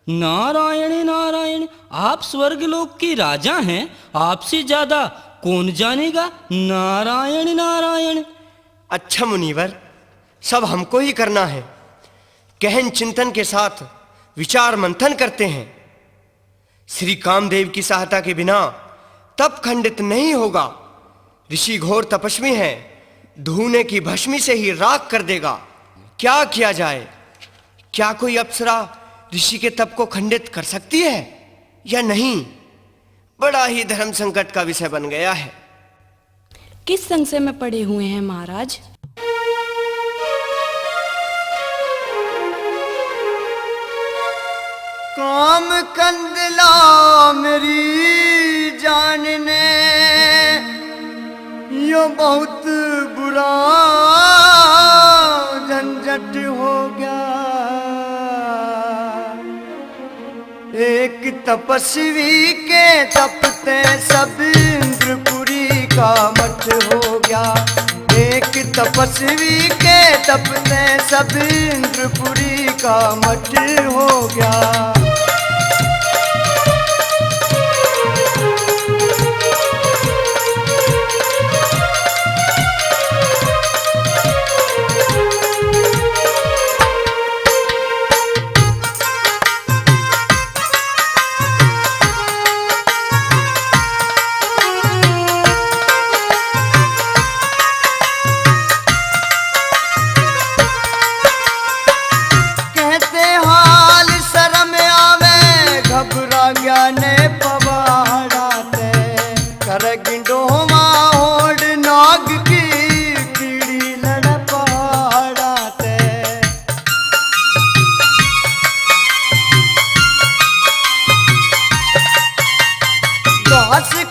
नारायण नारायण। आप स्वर्गलोक के राजा हैं, आपसे ज्यादा कौन जानेगा? नारायण नारायण। अच्छा मुनिवर, सब हमको ही करना है। गहन चिंतन के साथ विचार मंथन करते हैं। श्री कामदेव की सहायता के बिना तप खंडित नहीं होगा। ऋषि घोर तपस्वी हैं, धूने की भस्मी से ही राख कर देगा। क्या किया जाए? क्या कोई अप्सरा ऋषि के तप को खंडित कर सकती है या नहीं? बड़ा ही धर्म संकट का विषय बन गया है। किस संशय में पड़े हुए हैं महाराज? काम कंदला मेरी जान ने यो बहुत बुरा झंझट हो गया। एक तपस्वी के तपते सब इंद्रपुरी का मठ हो गया। एक तपस्वी के तपते सब इंद्रपुरी का मठ हो गया।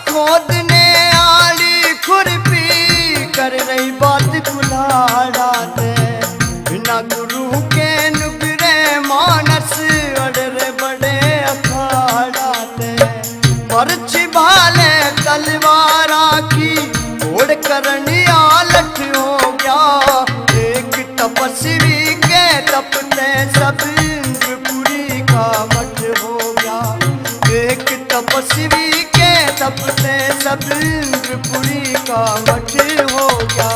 खोदने आली खुरपी कर रही बात कुलाड़ाते। बिना गुरु के नुगरे मानस अड़रे बड़े अखाड़ाते। मर्च भाले तलवारा की ओढ़ करनी आलट हो गया। एक तपस्वी के तपते सब इंद्रपुरी का मठ हो गया। एक तपस्वी के तप सब इंद्रपुरी का मठ हो गया।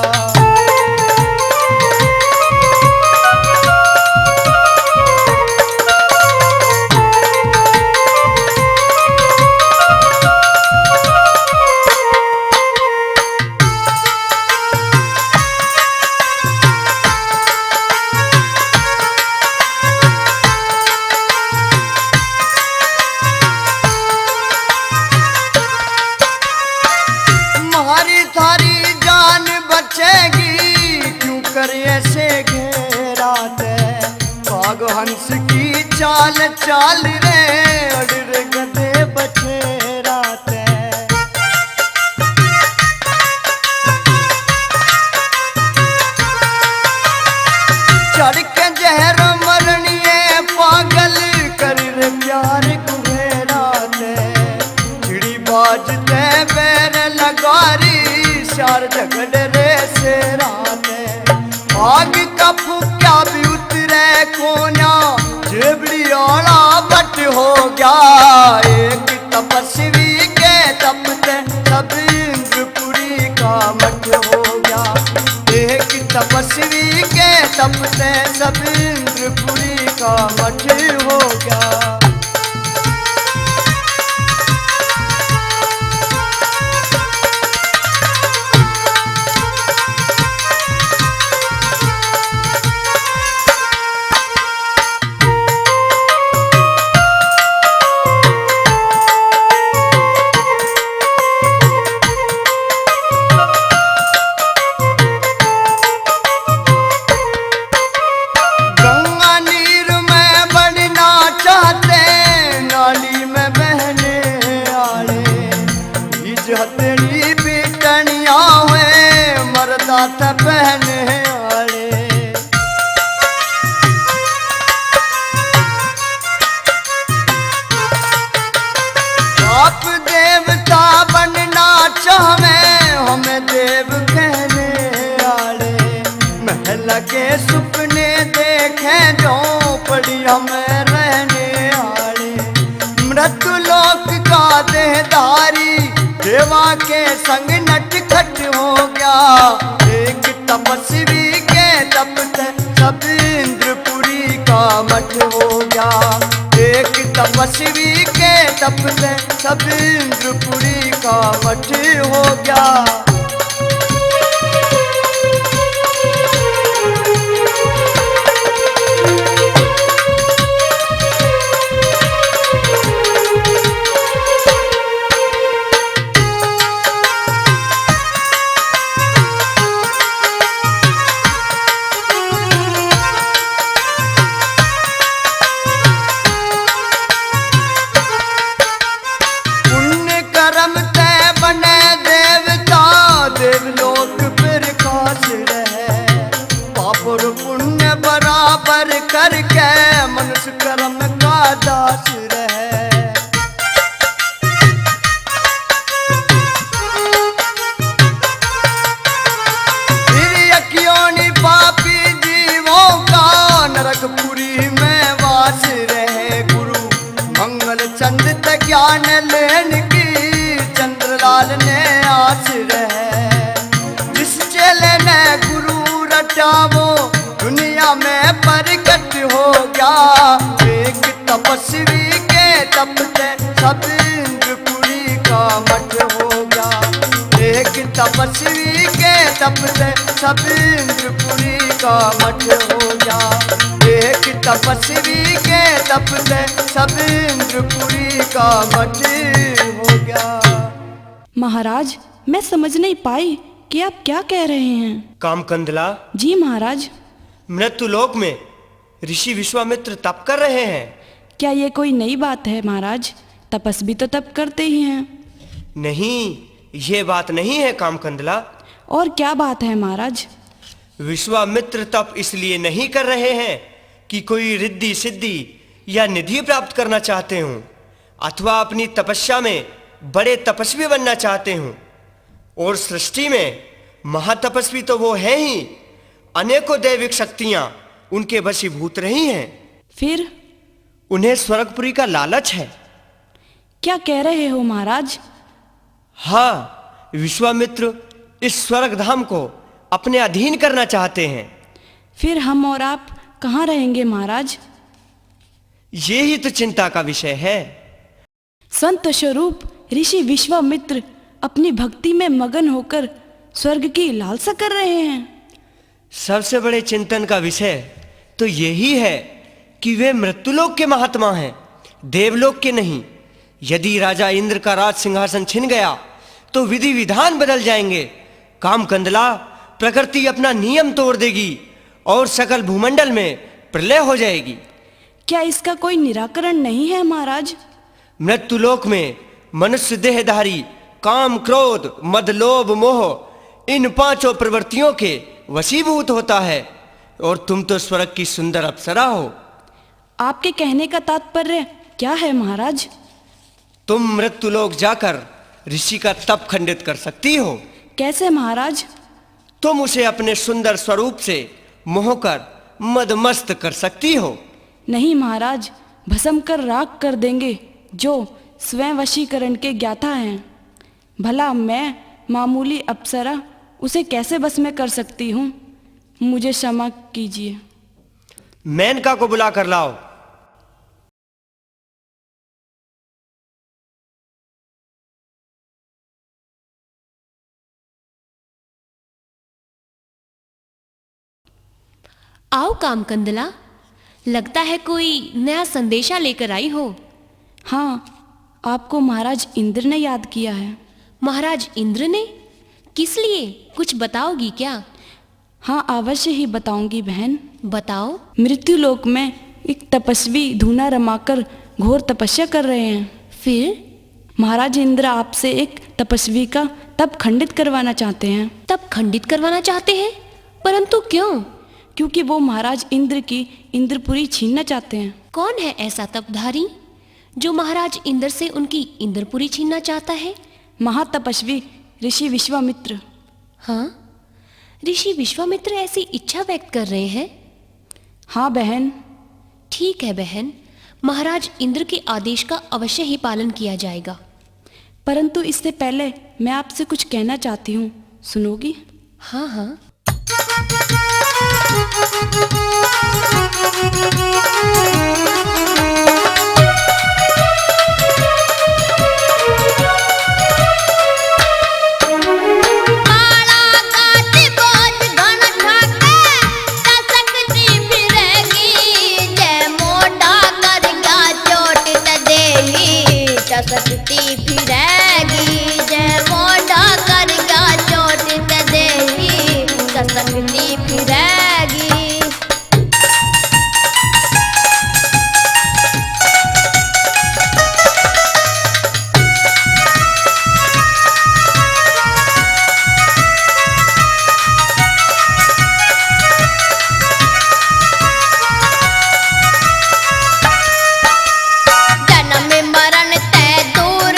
ऐसे घेरा दे बाग हंस की चाल चाल रे अडर गदे बछेरा ते चढ़ के जहर मरनिए पागल कर रे प्यार कुहेरा ते चिड़ी बाज ते बैर लगारी शार झगड़ रे से रात आग का फूक्या भी उतरे कोना जेबड़ी आला बट हो गया। एक तपस्वी के तपते सब इंद्रपुरी का मठ हो गया। एक तपस्वी के तपते सब इंद्रपुरी का मठ हो गया। हथेली पीटनिया हुए मरदा था पहने आड़े आप देवता बनना चाहे हमें देव कहने आड़े महल के सुपने देखे जो पड़ी हमें रहने आड़े मृत्यु लोक का देहधारी देवा के संग नटखट हो गया। एक तपस्वी के तपते सब इंद्रपुरी का मठ हो गया। एक तपस्वी के तपते सब इंद्रपुरी का मठ हो गया। पुण्य बराबर करके मनुष्य कर्म का दास रहे। फिर यज्ञोनि पापी जीवों का नरकपुरी में वास रहे। गुरु मंगल चंद ज्ञान लेने की चंद्रलाल ने आस रहे। जिस चेले ने गुरु रटावो दुनिया में प्रकट हो गया। एक तपस्वी के तपते सब इंद्रपुरी का मठ हो गया। एक तपस्वी के तपते सब इंद्रपुरी का मठ हो गया। एक तपस्वी के तपते सब इंद्रपुरी का मठ हो गया। महाराज, मैं समझ नहीं पाई कि आप क्या कह रहे हैं। कामकंदला। जी महाराज। मृत्युलोक में ऋषि विश्वामित्र तप कर रहे हैं। क्या ये कोई नई बात है महाराज? तपस्वी तो तप करते ही हैं। नहीं, ये बात नहीं है कामकंदला। और क्या बात है महाराज? विश्वामित्र तप इसलिए नहीं कर रहे हैं कि कोई रिद्धि सिद्धि या निधि प्राप्त करना चाहते हों अथवा अपनी तपस्या में बड़े तपस्वी बनना चाहते हों। और सृष्टि में महातपस्वी तो वो है ही, अनेकों दैविक शक्तियां उनके वशीभूत रही हैं। फिर उन्हें स्वर्गपुरी का लालच है। क्या कह रहे हो महाराज? हाँ, विश्वामित्र इस स्वर्ग धाम को अपने अधीन करना चाहते हैं। फिर हम और आप कहाँ रहेंगे महाराज? ये ही तो चिंता का विषय है। संत स्वरूप ऋषि विश्वामित्र अपनी भक्ति में मगन होकर स्वर्ग की लालसा कर रहे हैं। सबसे बड़े चिंतन का विषय तो यही है कि वे मृत्युलोक के महात्मा हैं, देवलोक के नहीं। यदि राजा इंद्र का राज सिंहासन छिन गया तो विधि विधान बदल जाएंगे। काम कंदला, प्रकृति अपना नियम तोड़ देगी और सकल भूमंडल में प्रलय हो जाएगी। क्या इसका कोई निराकरण नहीं है महाराज? मृत्युलोक में मनुष्य देहधारी काम, क्रोध, मद, लोभ, मोह इन पांचों प्रवृत्तियों के वशीभूत होता है। और तुम तो स्वर्ग की सुंदर अप्सरा हो। आपके कहने का तात्पर्य क्या है महाराज? तुम मृत्युलोक जाकर ऋषि का तप खंडित कर सकती हो। कैसे महाराज? तुम उसे अपने सुंदर स्वरूप से मोहकर मदमस्त कर सकती हो। नहीं महाराज, भस्म कर राख कर देंगे जो स्वयं वशीकरण के ज्ञाता हैं। भला मैं मामूली अप्सरा उसे कैसे बस में कर सकती हूँ? मुझे क्षमा कीजिए। मेनका को बुला कर लाओ। आओ कामकंदला, लगता है कोई नया संदेशा लेकर आई हो। हाँ, आपको महाराज इंद्र ने याद किया है। महाराज इंद्र ने? किस लिए? कुछ बताओगी क्या? हाँ, अवश्य ही बताऊंगी बहन। बताओ। मृत्युलोक में एक तपस्वी धूना रमाकर घोर तपस्या कर रहे हैं। फिर? महाराज इंद्र आपसे एक तपस्वी का तप खंडित करवाना चाहते हैं। तप खंडित करवाना चाहते हैं? परंतु क्यों? क्योंकि वो महाराज इंद्र की इंद्रपुरी छीनना चाहते हैं। कौन है ऐसा तपधारी जो महाराज इंद्र से उनकी इंद्रपुरी छीनना चाहता है? महातपस्वी ऋषि विश्वामित्र। हाँ, ऋषि विश्वामित्र ऐसी इच्छा व्यक्त कर रहे हैं। हाँ बहन। ठीक है बहन, महाराज इंद्र के आदेश का अवश्य ही पालन किया जाएगा। परंतु इससे पहले मैं आपसे कुछ कहना चाहती हूँ, सुनोगी? हाँ हाँ। सकती फिरेगी जय मोढ़ा कर गया चोट ते देही सकती फिरेगी। जन्म मरण ते दूर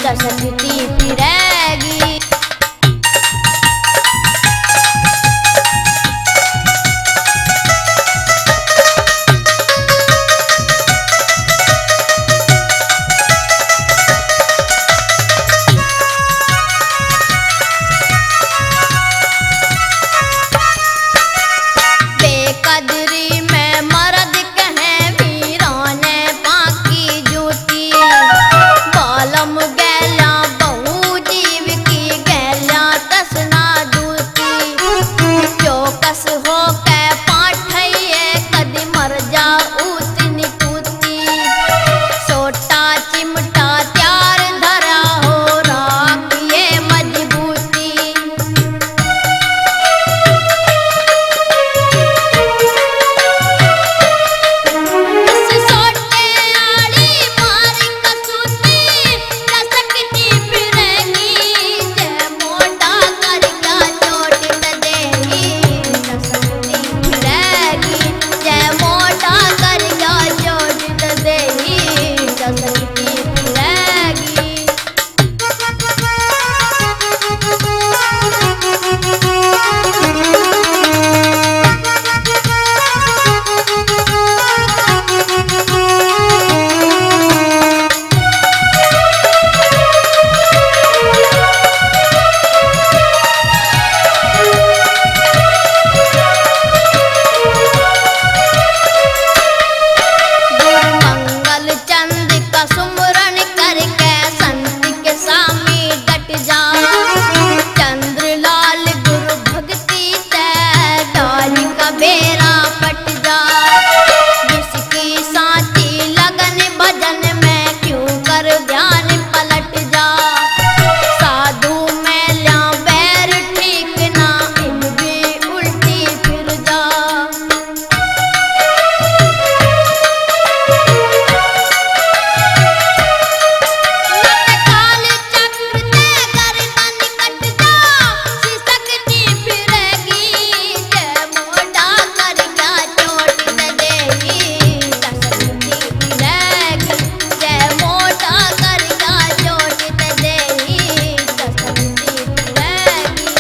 सशक्ति फिरेगी। बेकदरी में मर्द कहे वीरों ने पाकी जूती, बालम गैला बहु जीव की गैला तसना दूती। चौकस हो के पाठइए कद मर जा उतनी पूती, सोटा चिमटा त्यार धरा हो राखिए मजबूती। सोटे आड़ी मार कसूती सशक्ति फिरेगी, जय मोटा करगा चोट न देगी सशक्ति फिरेगी। जय मोटा करगा चोट न देगी सशक्ति फिरेगी। मंगल चंद का सुमरन करके संत के सामी डट जा, चंद्रलाल गुरु भक्ति ते डाल का बेरा पट जा। जिसकी साथी लगन भजन में क्यों कर ध्यान पलट जा, साधु में ल्या बैर ठीक ना इन भी उल्टी फिर जा। काल चक्र ते गर्दन कट जा, सशक्ति फिरेगी। जय मोटा करगा चोट न देगी सशक्ति फिरेगी। जय मोटा करगा चोट न देगी सशक्ति फिरेगी।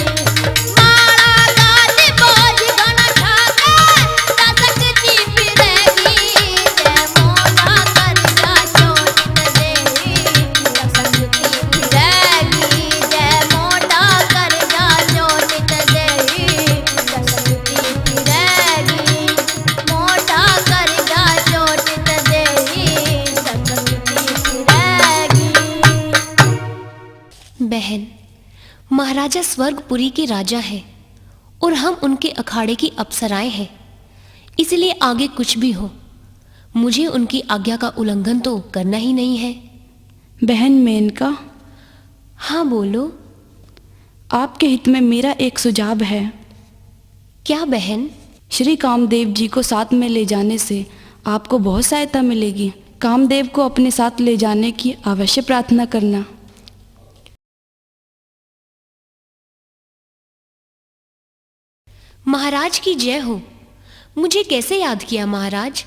माड़ा गाल बोझ घन ठाके सशक्ति फिरेगी। जय मोटा करगा चोट न देगी सशक्ति फिरेगी। जय मोटा करगा चोट न देगी सशक्ति फिरेगी। मोटा करगा चोट न देगी सशक्ति फिरेगी। बहन, महाराजा स्वर्गपुरी के राजा हैं और हम उनके अखाड़े की अप्सराएं हैं, इसलिए आगे कुछ भी हो मुझे उनकी आज्ञा का उल्लंघन तो करना ही नहीं है। बहन मेनका, हाँ बोलो। आपके हित में मेरा एक सुझाव है। क्या बहन? श्री कामदेव जी को साथ में ले जाने से आपको बहुत सहायता मिलेगी। कामदेव को अपने साथ ले जाने की अवश्य प्रार्थना करना। महाराज की जय हो। मुझे कैसे याद किया महाराज?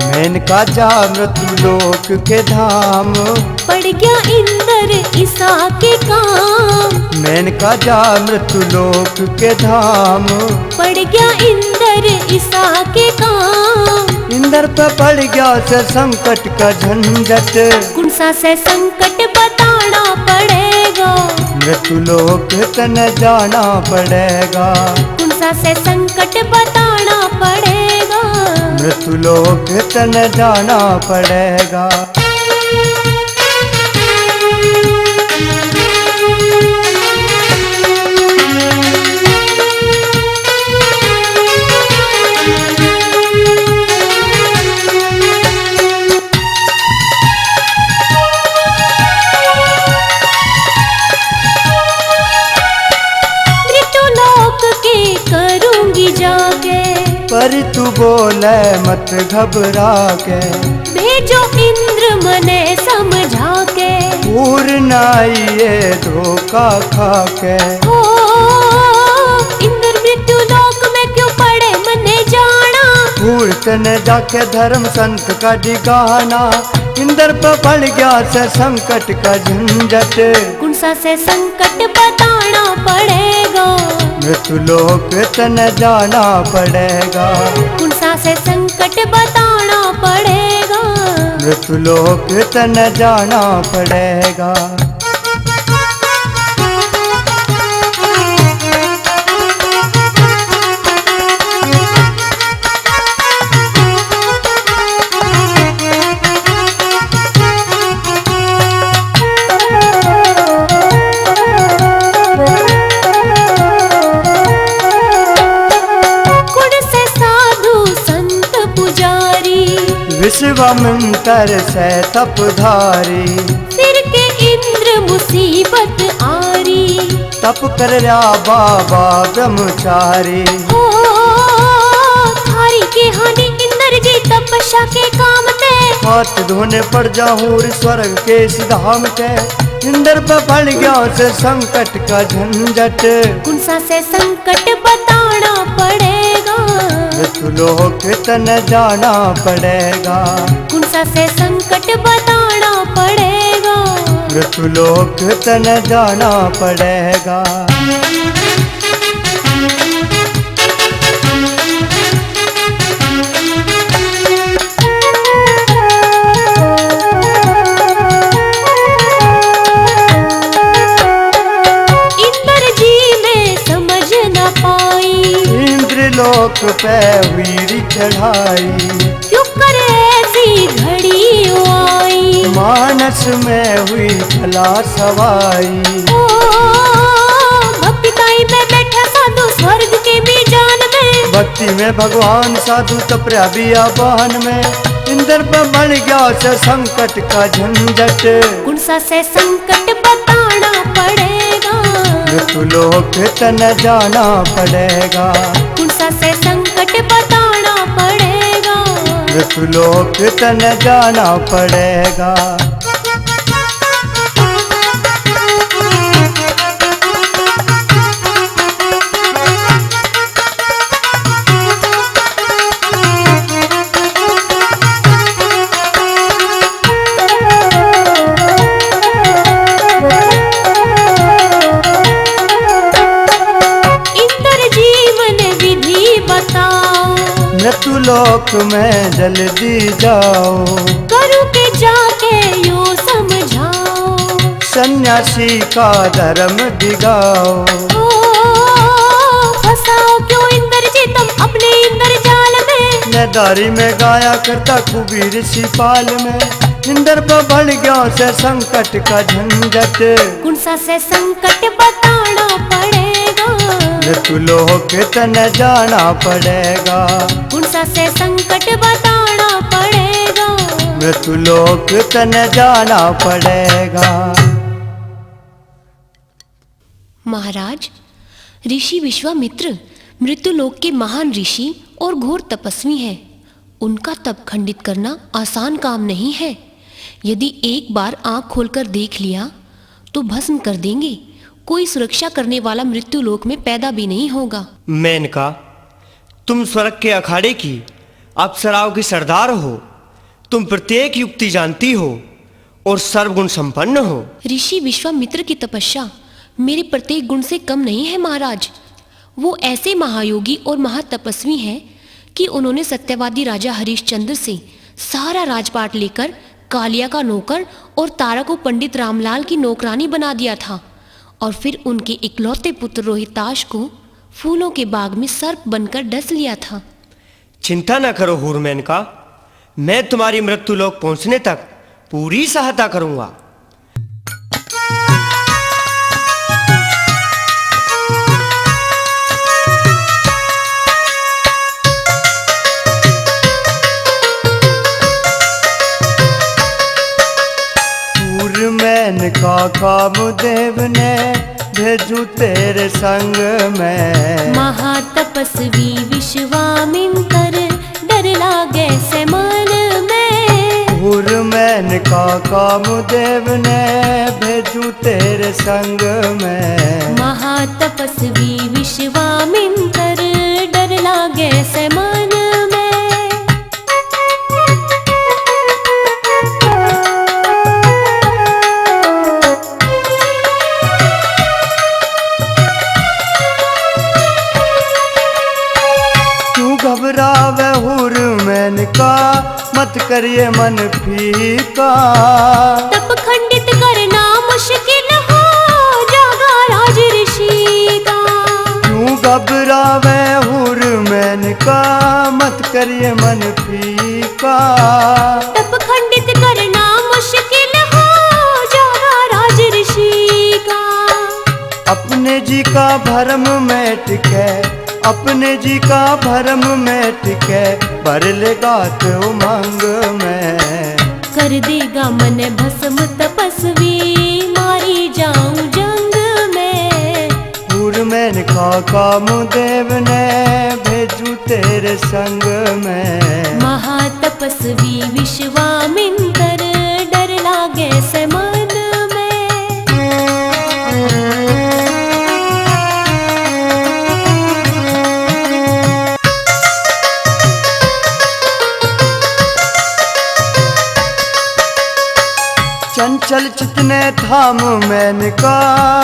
मेनका जा मृत्युलोक के धाम, पड़ गया इंद्र ईसा के काम। मेनका जा मृत्युलोक के धाम, पड़ गया इंद्र ईसा के काम। इंद्र पे पड़ गया से संकट का झंझट, कौन सा से संकट बताना पड़ेगा। मृत्युलोक तन जाना पड़ेगा। कौन सा से संकट बताना पड़ेगा। मृत्युलोक तन जाना पड़ेगा। मृत्युलोक के करूंगी जाके, पर तू बोले मत घबरा के, भेजो इंद्र मने समझा के, पूर्ण आइए धोखा खा के। हो इंद्र मृत्यु लोक में क्यों पड़े मने जाना, भूलत न जाके धर्म संत का डिगाना, इंद्र पर पड़ गया से संकट का झंझट। कुणसा से संकट बताना पड़ेगा, मृत्यु लोक तन जाना पड़ेगा, कुणसा से संकट बताना पड़ेगा। मृत्यु लोक तन जाना पड़ेगा। विश्वामित्र से तपधारी, सिर के इंद्र मुसीबत आरी, तप कर रहा बाबा ब्रह्मचारी। हो थारी की हानि इंद्र जी तपस्या के काम ते, हाथ धोने पड़ जाऊं स्वर्ग के सिधाम के, इंद्र पर पड़ गया से संकट का झंझट। कुणसा से संकट बताना पड़ेगा, मृत्यु लोक तन जाना पड़ेगा, कुणसा से संकट बताना पड़ेगा। मृत्यु लोक तन जाना पड़ेगा। लोक पे वीर चढ़ाई, क्यों करे ऐसी घड़ी आई, मानस में हुई भला सवाई। ओ भक्तिताई में बैठा साधु स्वर्ग के मीजान में, भक्ति में भगवान साधु तपरा बिया बहन में, इंद्र पर बढ़ गया से संकट का झंझट। कुणसा से संकट बताना पड़ेगा, मृत्यु लोक तन जाना पड़ेगा, कुणसा से संकट बताना पड़ेगा। मृत्यु लोक तन जाना पड़ेगा। मृत्यु लोक में जल्दी जाओ, गुरु के जाके यूं समझाओ, सन्यासी का धर्म दिगाओ। ओ फंसाओ क्यों इंद्र जी तुम अपने इंद्र जाल में, नदारी में गाया करता कुबीर सिपाल में, इंद्र पर बढ़ गया से संकट का झंझट। कुणसा से संकट बताना पड़ेगा, मृत्यु लोक तन जाना पड़ेगा, कुणसा से संकट बताना पड़ेगा। मृत्यु लोक तन जाना पड़ेगा। महाराज, ऋषि विश्वामित्र मृत्यु लोक के महान ऋषि और घोर तपस्वी हैं। उनका तप खंडित करना आसान काम नहीं है। यदि एक बार आंख खोलकर देख लिया तो भस्म कर देंगे। कोई सुरक्षा करने वाला मृत्यु लोक में पैदा भी नहीं होगा। मेनका, तुम स्वर्ग के अखाड़े की अप्सराओं की सरदार हो। तुम प्रत्येक युक्ति जानती हो और सर्वगुण संपन्न हो। ऋषि विश्वामित्र की तपस्या मेरे प्रत्येक गुण से कम नहीं है महाराज। वो ऐसे महायोगी और महातपस्वी हैं कि उन्होंने सत्यवादी राजा हरिश्चंद्र से सारा राजपाट लेकर कालिया का नौकर और तारा को पंडित रामलाल की नौकरानी बना दिया था, और फिर उनके इकलौते पुत्र रोहिताश को फूलों के बाग में सर्प बनकर डस लिया था। चिंता न करो हूर मेनका, मैं तुम्हारी मृत्यु लोक पहुंचने तक पूरी सहायता करूंगा। मेनका कामदेव ने भेजू तेरे संग में। महातपस्वी विश्वामित्र कामदेव ने भेजूं तेरे संग में। महातपस्वी विश्वामित्र डर लागे से मन में। घबरावे हुर मैन का मत करिए मन फीका। तप खंडित करना मुश्किल हो जागा राज ऋषि का। क्यों घबरावे हुर मैन का मत करिए मन फीका। तप खंडित करना मुश्किल हो जागा राज ऋषि का। अपने जी का भरम में टिके, अपने जी का भरम में टिके, भर लेगा तो उमंग में। कर देगा मन भस्म तपस्वी मारी जाऊं जंग में। हुर मैन का कामदेव ने भेजूं तेरे संग में। महातपस्वी विश्वामित्र डर लागे से मन में। चंचल चित ने थाम मैन का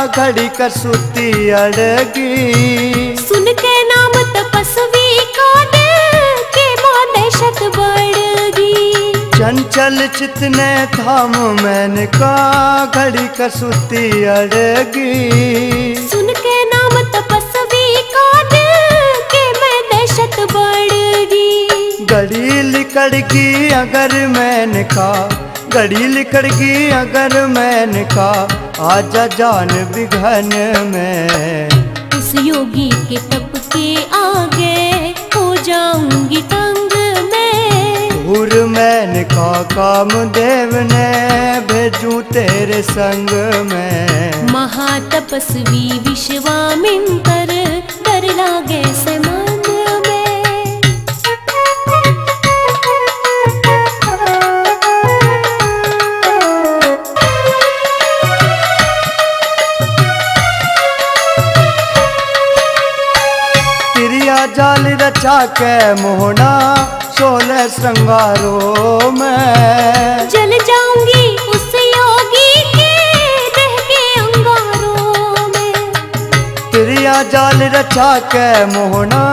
घड़ी कर सुती अड़गी। सुन के नाम तपस्वी का दिल के मां दहशत बढ़गी। चंचल चित ने थाम मैन का घड़ी कर सुती अड़गी। सुन के नाम तपस्वी का दिल के मैं दहशत बढ़गी। घड़ी लिकड़गी अगर मैन का, घड़ी लिकड़गी अगर मैन का, आजा जान बिघन में। उस योगी के तप के आगे हो जाऊंगी तंग में। हुर मैन का कामदेव ने भेजूं तेरे संग में। महातपस्वी विश्वामित्र डर लागे से मन में। जाल रचा के मोहना 16 श्रृंगारों में। जल जाऊंगी उस योगी के देह के अंगारों में। तिरिया जाल रचा के मोहना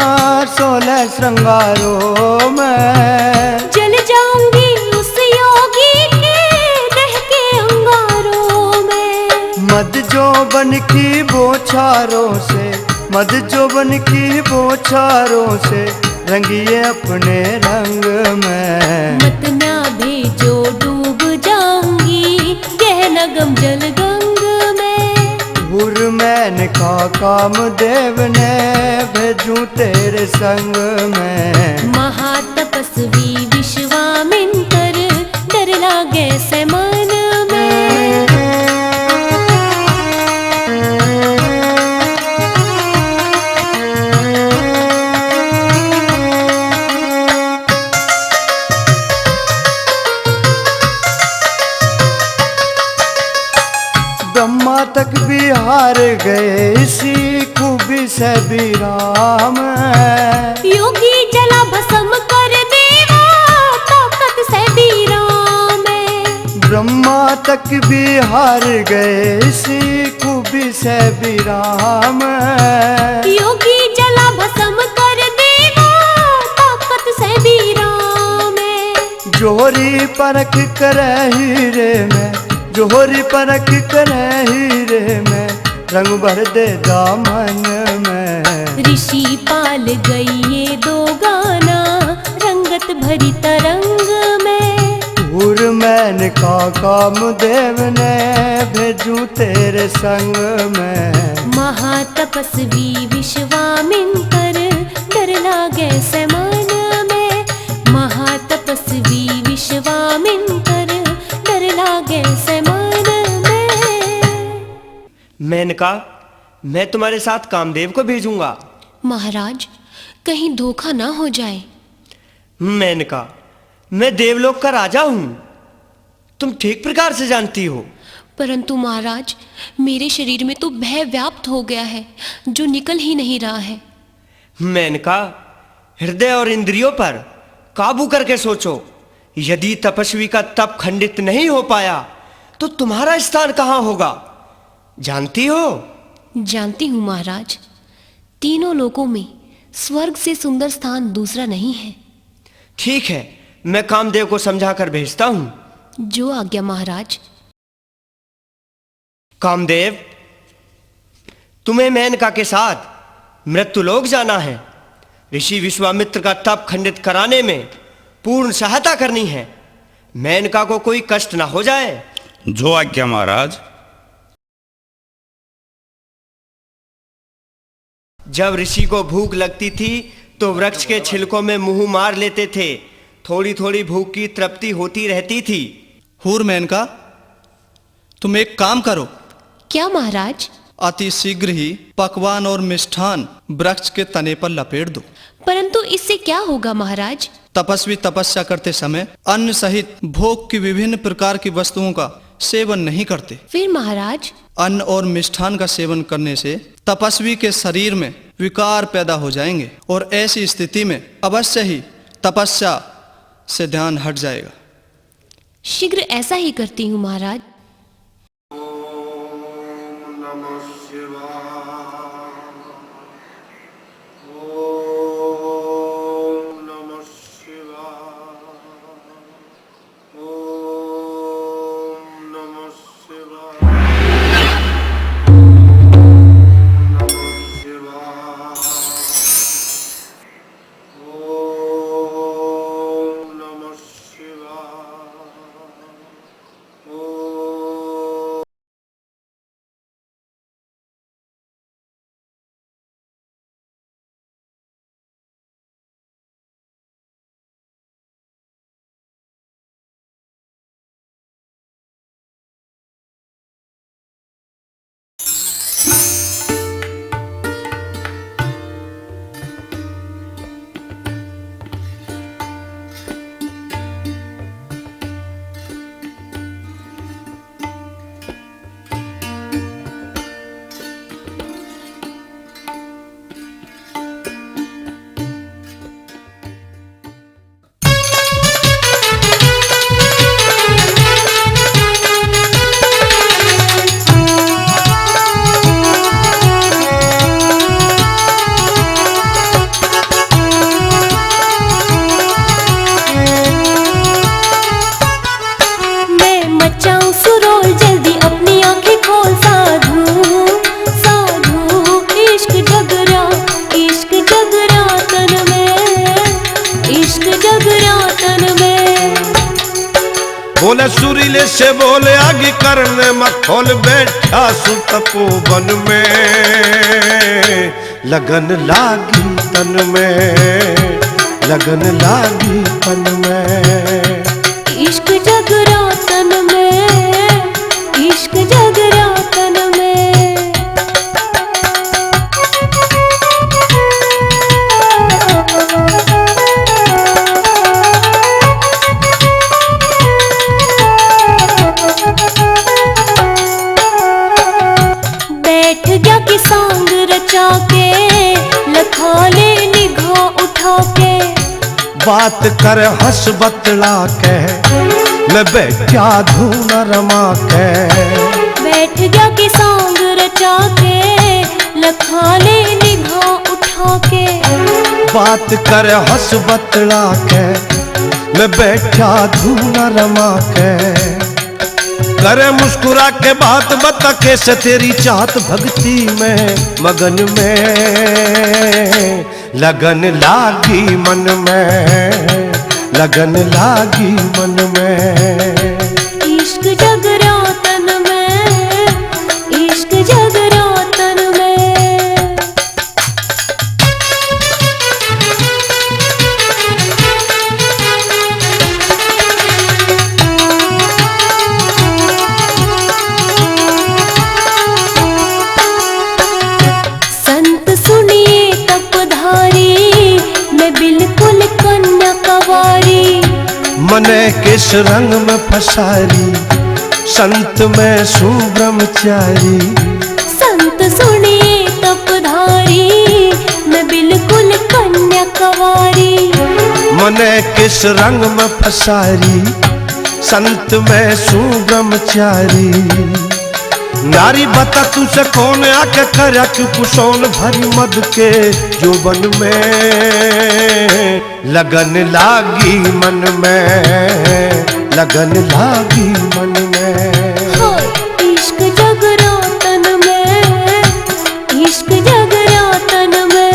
16 श्रृंगारों में। जल जाऊंगी उस योगी के देह के अंगारों में। मद जो बन की बोछारों से, मद जोबन की बोछारों से, रंगिए अपने रंग में। मत ना भेजो डूब जाऊंगी गहन गम जल गंग में। हुर मैन का कामदेव ने भेजूं तेरे संग में। महातपस्वी विश्वामित्र डर लागे से मन में। ब्रह्मा तक भी हार गए इसी खूबी से भी राम। योगी जला भस्म कर देवा ताकत से भी राम। ब्रह्मा तक भी हार गए इसी खूबी से भी राम। योगी जला भस्म कर देवा ताकत से भी राम। जोहरी परख करे हीरे में, जोहरी परख करे हीरे में, रंग भर दे दामन में। ऋषि पाल गई ये दो गाना रंगत भरी तरंग में। हुर मैन का कामदेव ने भेजूं तेरे संग में। महातपस्वी विश्वामित्र डर लागे से मन में। महातपस्वी विश्वामित्र डर लागे से मन में। मेनका, मैं तुम्हारे साथ कामदेव को भेजूंगा। महाराज, कहीं धोखा ना हो जाए। मेनका, मैं देवलोक का राजा हूं। तुम ठीक प्रकार से जानती हो। परंतु महाराज, मेरे शरीर में तो भय व्याप्त हो गया है, जो निकल ही नहीं रहा है। मेनका, हृदय और इंद्रियों पर काबू करके सोचो। यदि तपस्वी का तप खंडित नहीं हो पाया तो तुम्हारा स्थान कहाँ होगा, जानती हो? जानती हूँ महाराज, तीनों लोकों में स्वर्ग से सुंदर स्थान दूसरा नहीं है। ठीक है, मैं कामदेव को समझाकर भेजता हूं। जो आज्ञा महाराज। कामदेव, तुम्हें मेनका के साथ मृत्युलोक जाना है। ऋषि विश्वामित्र का तप खंडित कराने में पूर्ण सहायता करनी है। मेनका को कोई कष्ट ना हो जाए। जो आज्ञा महाराज। जब ऋषि को भूख लगती थी तो वृक्ष के छिलकों में मुंह मार लेते थे। थोड़ी थोड़ी भूख की तृप्ति होती रहती थी। हूर मेनका, तुम एक काम करो। क्या महाराज? अति शीघ्र ही पकवान और मिष्ठान वृक्ष के तने पर लपेट दो। परंतु इससे क्या होगा महाराज? तपस्वी तपस्या करते समय अन्न सहित भोग की विभिन्न प्रकार की वस्तुओं का सेवन नहीं करते। फिर महाराज? अन्न और मिष्ठान का सेवन करने से तपस्वी के शरीर में विकार पैदा हो जाएंगे और ऐसी स्थिति में अवश्य ही तपस्या से ध्यान हट जाएगा। शीघ्र ऐसा ही करती हूँ महाराज। बोले सुरीले से बोले आगे करने मखोल बैठा सुतपोवन में। लगन लागी तन में, लगन लागी तन में। इश्क जगरा तन में, इश्क जगरा तन में। बैठ गया कि सांग रचा के, लखा ले निगाह उठा के। बात कर हंस बतला के, मैं बैठा धून रमा के। बैठ गया कि सांग रचा के, लखा ले निगाह उठा के। बात कर हंस बतला के, मैं बैठा धून रमा के। करे मुस्कुरा के बात बता कैसे तेरी चाहत भक्ति में मगन में। लगन लागी मन में, लगन लागी मन में। इश्क जगरा तन में, इश्क जगरा तन में। संत सुनिए तपधारी, मैं बिल्कुल कन्या कवारी। मने किस रंग में फसारी, संत में सू ब्रह्मचारी। संत सुनिए तपधारी, मैं बिल्कुल कन्या कुंवारी। मने किस रंग में फसारी, संत में सू ब्रह्मचारी। नारी बता तुझसे कौन आके करया क्यों कुशोन भरी मद के जोबन में, लगन लागी मन में, लगन लागी मन में। हाँ, इश्क जगरा तन में, इश्क जगरा तन में।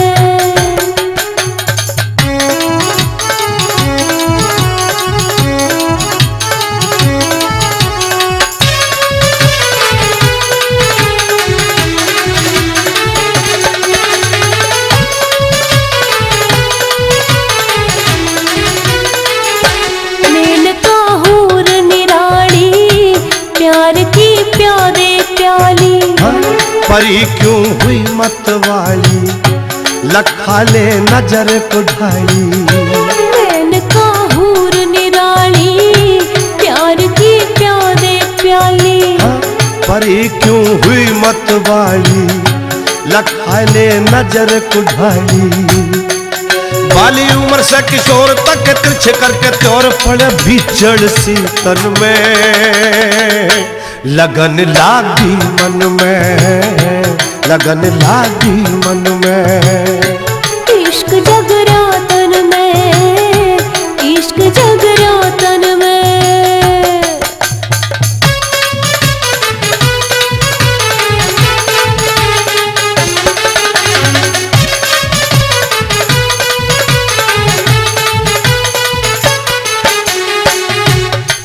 परी क्यों हुई मत वाली, लखा ले नजर को ढाली। नैन का हूर निराली, प्यार की प्यादे प्याली। परी क्यों हुई मत वाली, लखा ले नजर को ढाली। बाली उम्र से किशोर तक तिरछे करके त्योर पड़े भीचड़ सी तन में, लगन लागी मन में, लगन लागी मन में। इश्क जगरा तन में, इश्क जगरा तन में।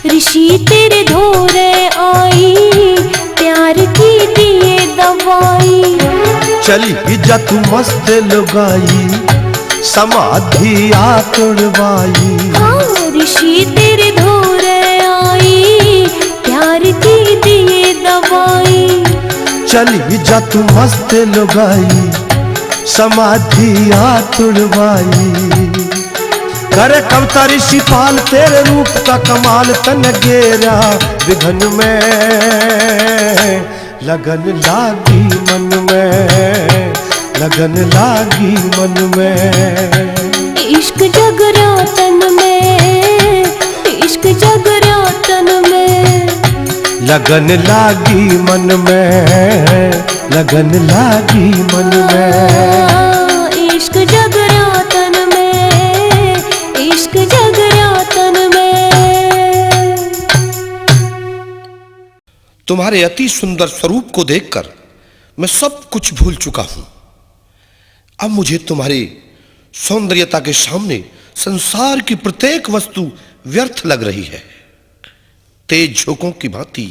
ऋषि तेरे धोरे आई, प्यार की दिए दवाई। चली जा तू मस्त लुगाई, समाधि आ तुड़वाई। हाँ, ऋषि तेरे धोरे आई, प्यार की दिए दवाई। चली जा तू मस्त लुगाई, समाधि आ तुड़वाई। करे कविता ऋषि पाल तेरे रूप का कमाल, तन गेरा विघन में, लगन लागी मन में, लगन लागी मन में। इश्क जगरा तन में, इश्क जगरा तन में। लगन लागी मन में, लगन लागी मन में। इश्क जगरा तन में, इश्क जगरा तन में। तुम्हारे अति सुंदर स्वरूप को देखकर मैं सब कुछ भूल चुका हूं। अब मुझे तुम्हारी सौंदर्यता के सामने संसार की प्रत्येक वस्तु व्यर्थ लग रही है। तेज झोंकों की भांति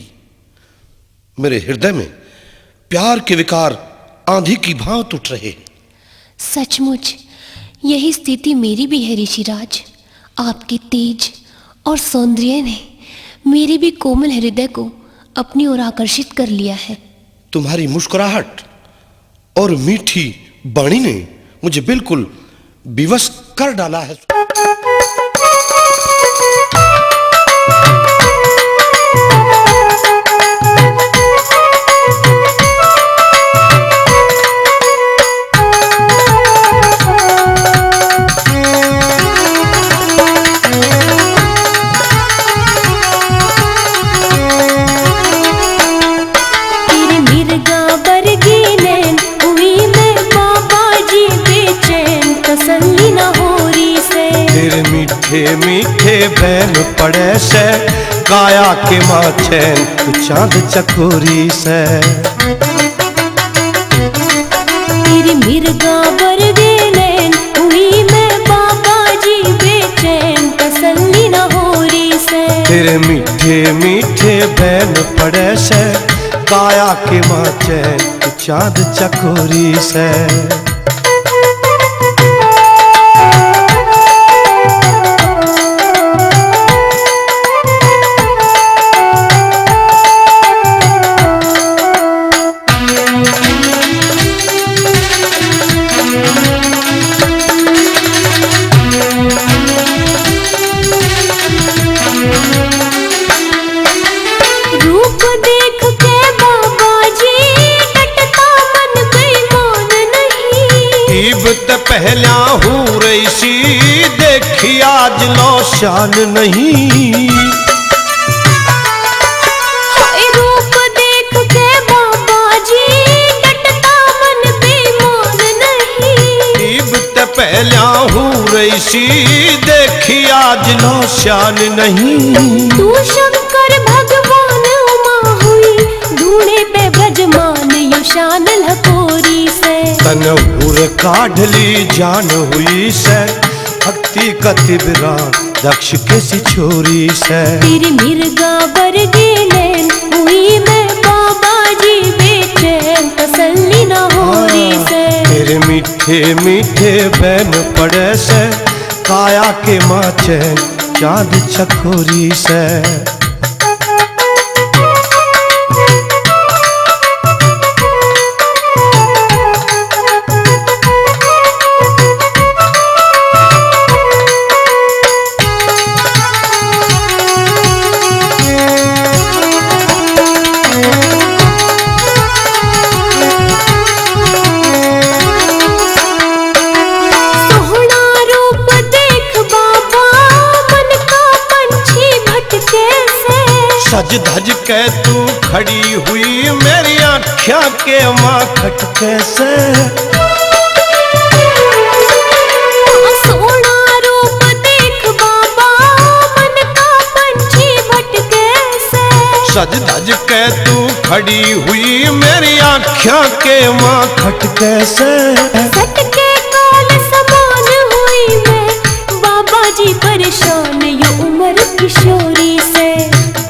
मेरे हृदय में प्यार के विकार आंधी की भांति उठ रहे हैं। सचमुच यही स्थिति मेरी भी है ऋषिराज। आपके तेज और सौंदर्य ने मेरे भी कोमल हृदय को अपनी ओर आकर्षित कर लिया है। तुम्हारी मुस्कुराहट और मीठी वाणी ने मुझे बिल्कुल विवश कर डाला है। मीठे मीठे बैन पड़े से काया के माचैन तू चांद चकोरी से। तेरी मिर्गा बरगे नैन हुई मैं बाबा जी बेचैन तसल्ली न हो रही से। तेरे मीठे मीठे बैन पड़े से काया के माचैन तू चांद चकोरी से। पहला हूँ रईसी, देखी आज लो शान नहीं। हाय रूप देख के बाबा जी डटता मन बेईमान नहीं। इब ते पहला हूँ रईसी, देखी आज लो शान नहीं। तू शंकर भगवान उमा हुई, ढूंढे पे ब्रजमान यू शान लकोरी से। तन हुर काढ़ली जान हुई से, भक्ति कतिबरा दक्ष के सी छोरी से। तेरी मिर्गा बरगे नैन हुई मैं बाबा जी बेचैन, तसल्ली न हो रही से। तेरे मीठे मीठे बैन पड़े से, काया के माचे चांद चकोरी से। सोहना रूप देख बाबा, मन का पंछी भटके से। सज धज के तू खड़ी हुई, मेरी आँखियाँ के माँ खटके से। सोहना रूप देख बाबा, मन का पंछी भटके से। सज धज के तू खड़ी हुई, मेरी आँखियाँ के माँ खटके से। सटके काल समान हुई मैं, बाबा जी परेशान ये उम्र किशोरी से।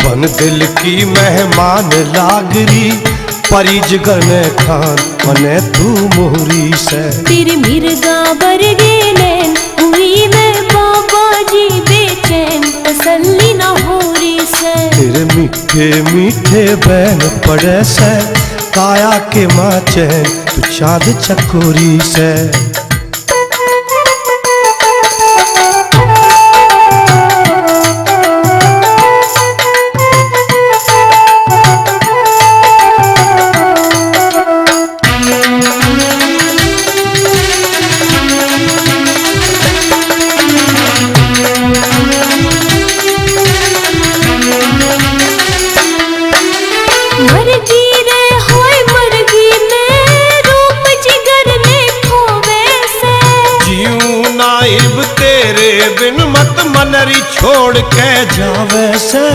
बन दिल की मेहमान लागरी, परी जिगर ने खान मने तू मोहरी से। तेरे मिर्गा बरगे नैन हुई मैं बाबा जी बेचैन, तसल्ली न हो रही से। तेरे मीठे मीठे बैन पड़े से, काया के माचे तू चाँद चकोरी से। मरगी रे होय मरगी में, रूप जिगर ने खोवे से। जीऊं नाइब तेरे बिन, मत मनरी छोड़ के जावे से।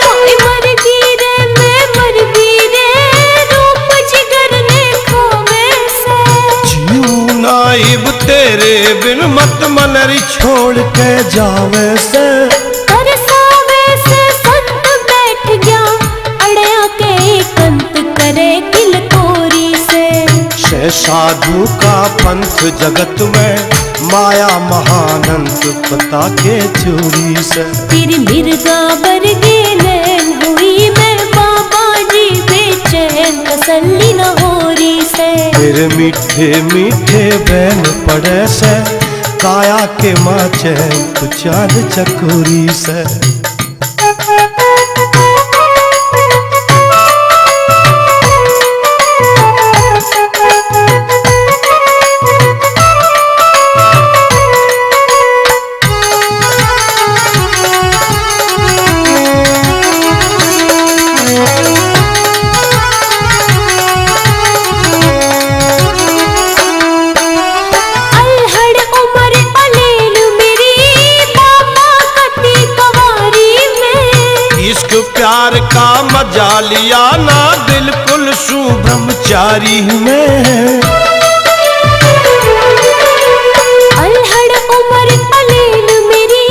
हाय मरगी रे मैं मरगी रे, रूप जिगर ने खोवे से। जीऊं नाइब तेरे बिन, मत मनरी छोड़ के जावे से। तरसावे से संत बैठ गया, अड़या के कंत करे किल कोरी से। साधु का पंथ जगत में, माया महानंत पता के चोरी से। तेरी मिर्गा बरगे नैन हुई मैं बाबा जी बेचैन, तसल्ली न हो रही से। तेरे मीठे मीठे बैन पड़े से, काया के माचे तू चाँद चकोरी से। अलहड़ उमर अलेल मेरी, बाबा कती कवारी में। इश्क प्यार का मजा लिया ना, बिल्कुल शू ब्रह्मचारी में। अलहड़ उमर अलेल मेरी,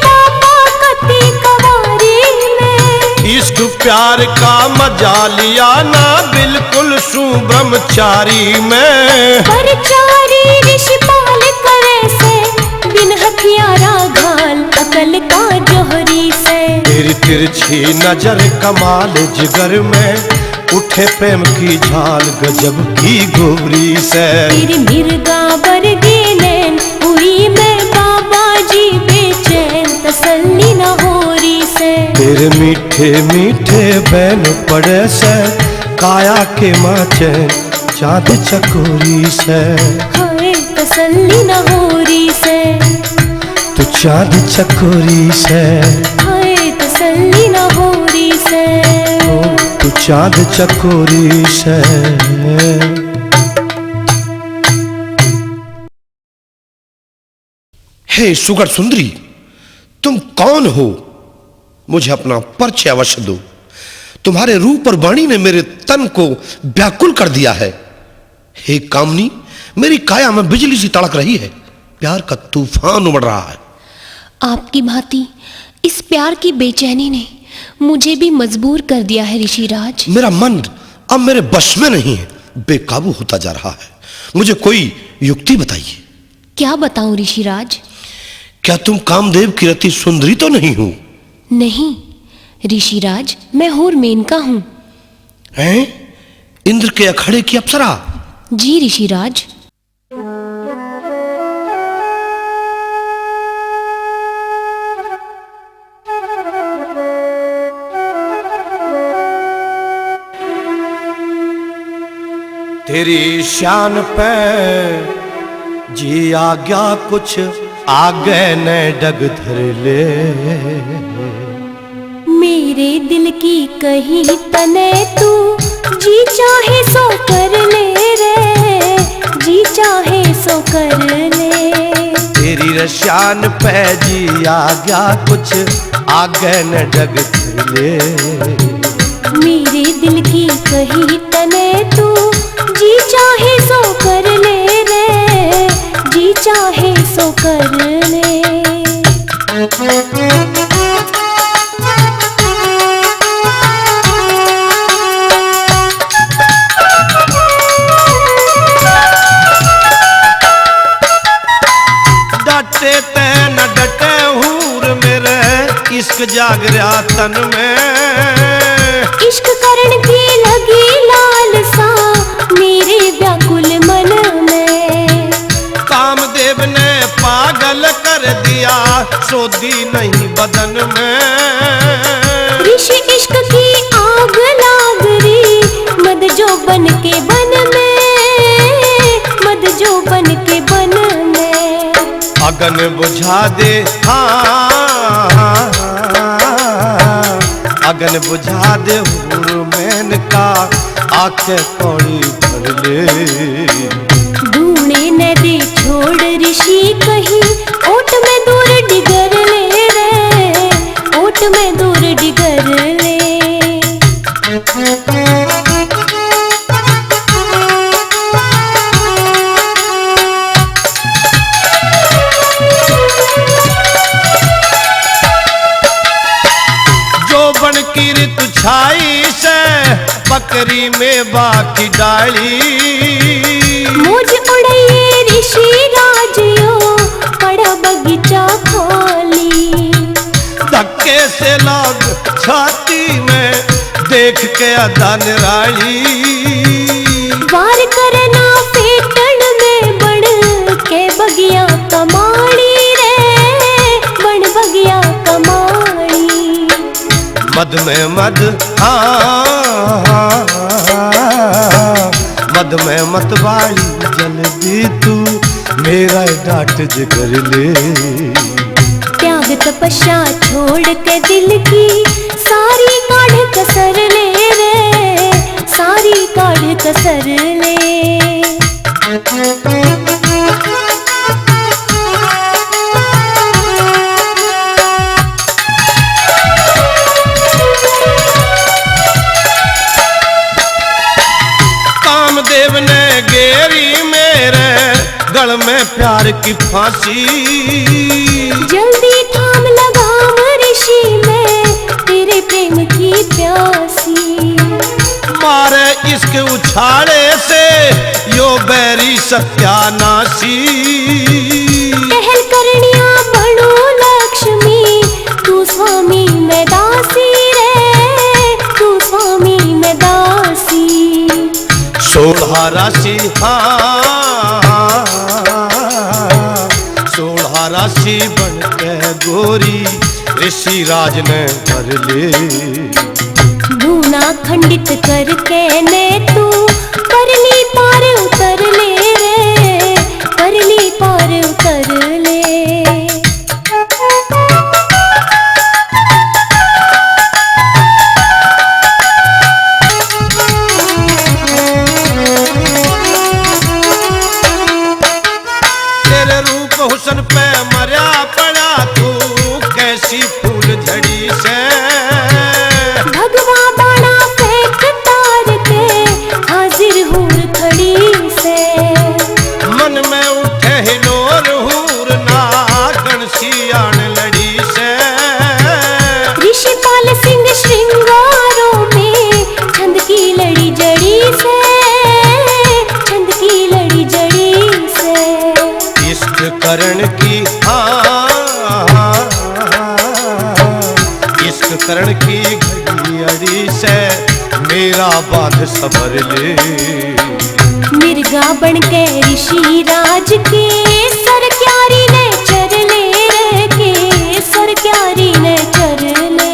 बाबा कती कवारी में। इश्क प्यार का मजा लिया ना, बिल्कुल शू ब्रह्मचारी में। परचारी ऋषिपाल करे से, बिन हथियारा घाल अकल का जोहरी से। तेरी तिरछी नजर कमाल जिगर में, उठे प्रेम की झाल गजब की गोरी से। तेरी मिर्गा बरगे नैन हुई मैं बाबा जी बेचैन, तसल्ली न हो रही से। तेरे मीठे मीठे बैन पड़े से, काया के माचे चांद चकोरी से, हाय तसल्ली न हो री से, तू चांद चकोरी से, हाय तसल्ली न हो री से, ओ तू चांद चकोरी से। हे सुगर सुंदरी, तुम कौन हो? मुझे अपना परिचय अवश्य दो। तुम्हारे रूप और वाणी ने मेरे तन को व्याकुल कर दिया है। हे कामनी, मेरी काया में बिजली सी तड़क रही है, प्यार का तूफान उमड़ रहा है। आपकी भांति इस प्यार की बेचैनी ने मुझे भी मजबूर कर दिया है ऋषिराज। मेरा मन अब मेरे बस में नहीं है, बेकाबू होता जा रहा है। मुझे कोई युक्ति बताइए। क्या बताऊं ऋषिराज? क्या तुम कामदेव की रति सुंदरी तो नहीं हो? नहीं ऋषिराज, मैं हूर मेनका हूं। हैं? इंद्र के अखाड़े की अप्सरा? जी ऋषिराज। तेरी शान पे जी आ गया कुछ, आगे न डग धर ले। मेरे दिल की कही तने तू जी चाहे सो कर ले रे, जी चाहे सो कर ले। तेरी रशान पे जी आ गया कुछ, आगे न डग धर ले। मेरे दिल की कही तने तू जी चाहे सो कर ले रे, जी चाहे सो कर ले। डटे ते न डटे हूर मेरे, इश्क जाग रहा तन में। इश्क करण की लगी लालसा मेरे व्याकुल मन में। कामदेव ने पागल कर दिया, सोधी नहीं बदन में। ऋषि इश्क की आग लाग री, मद जो बन के बन में, मद जो बन के बन में। अगन बुझा दे, हाँ अगन बुझा दे हूर मैन का, आके कौड़ी भर ले। ढूंढे न दे छोड़ ऋषि कहीं, ओट में दूर डिगर ले रे, ओट में दूर डिगर ले। की ऋतु छाई से, बकरी में बाकी डाली। मुझ उड़िए ऋषि राजियो, पड़ा बगीचा खाली। धक्के से लोग छाती में देख के अदा निराली। वार करना पेटन में बड़ के बगिया कमाड़ी रे, बड़ बगिया कमाड़ी। मद में मद, मद में मतवाली, जल्दी तू मेरा डांट जिगर ले। त्याग तपस्या छोड़ के दिल की, सारी काढ़ कसर ले रे, सारी काढ़ कसर ले। कामदेव ने गेरी मेरे गल में प्यार की फांसी। जल्दी थाम लगाम ऋषि में, तेरे प्रेम की प्यासी। मारे इसके उछाड़े से यो बैरी सत्यानाशी। टहल करनिया बड़ो लक्ष्मी, तू स्वामी मैं दासी रे, तू स्वामी मैं दासी। 16 राशि, हाँ 16 राशि बन के गोरी, ऋषि राज ने भर ले। ना खंडित करके ने तू परली पार उतर ले रे, परली पार उतर ले। तेरे रूप हुस्न पे मरा पड़ा तू कैसी फूल झड़ी से। भगवा बाणा फेंक तार के हाजिर हूर खड़ी से। मन में उठे हिलोर हूर नागन सियान लड़ी से। ऋषिपाल सिंह श्रृंगारों में छंद की लड़ी जड़ी से, छंद की लड़ी जड़ी से। इश्क करण की इश्क करण की घड़ी से मेरा बांध सबर ले। मिर्गा बन के ऋषि राज के सर क्यारी ने चर ले के, सर क्यारी ने चर ले।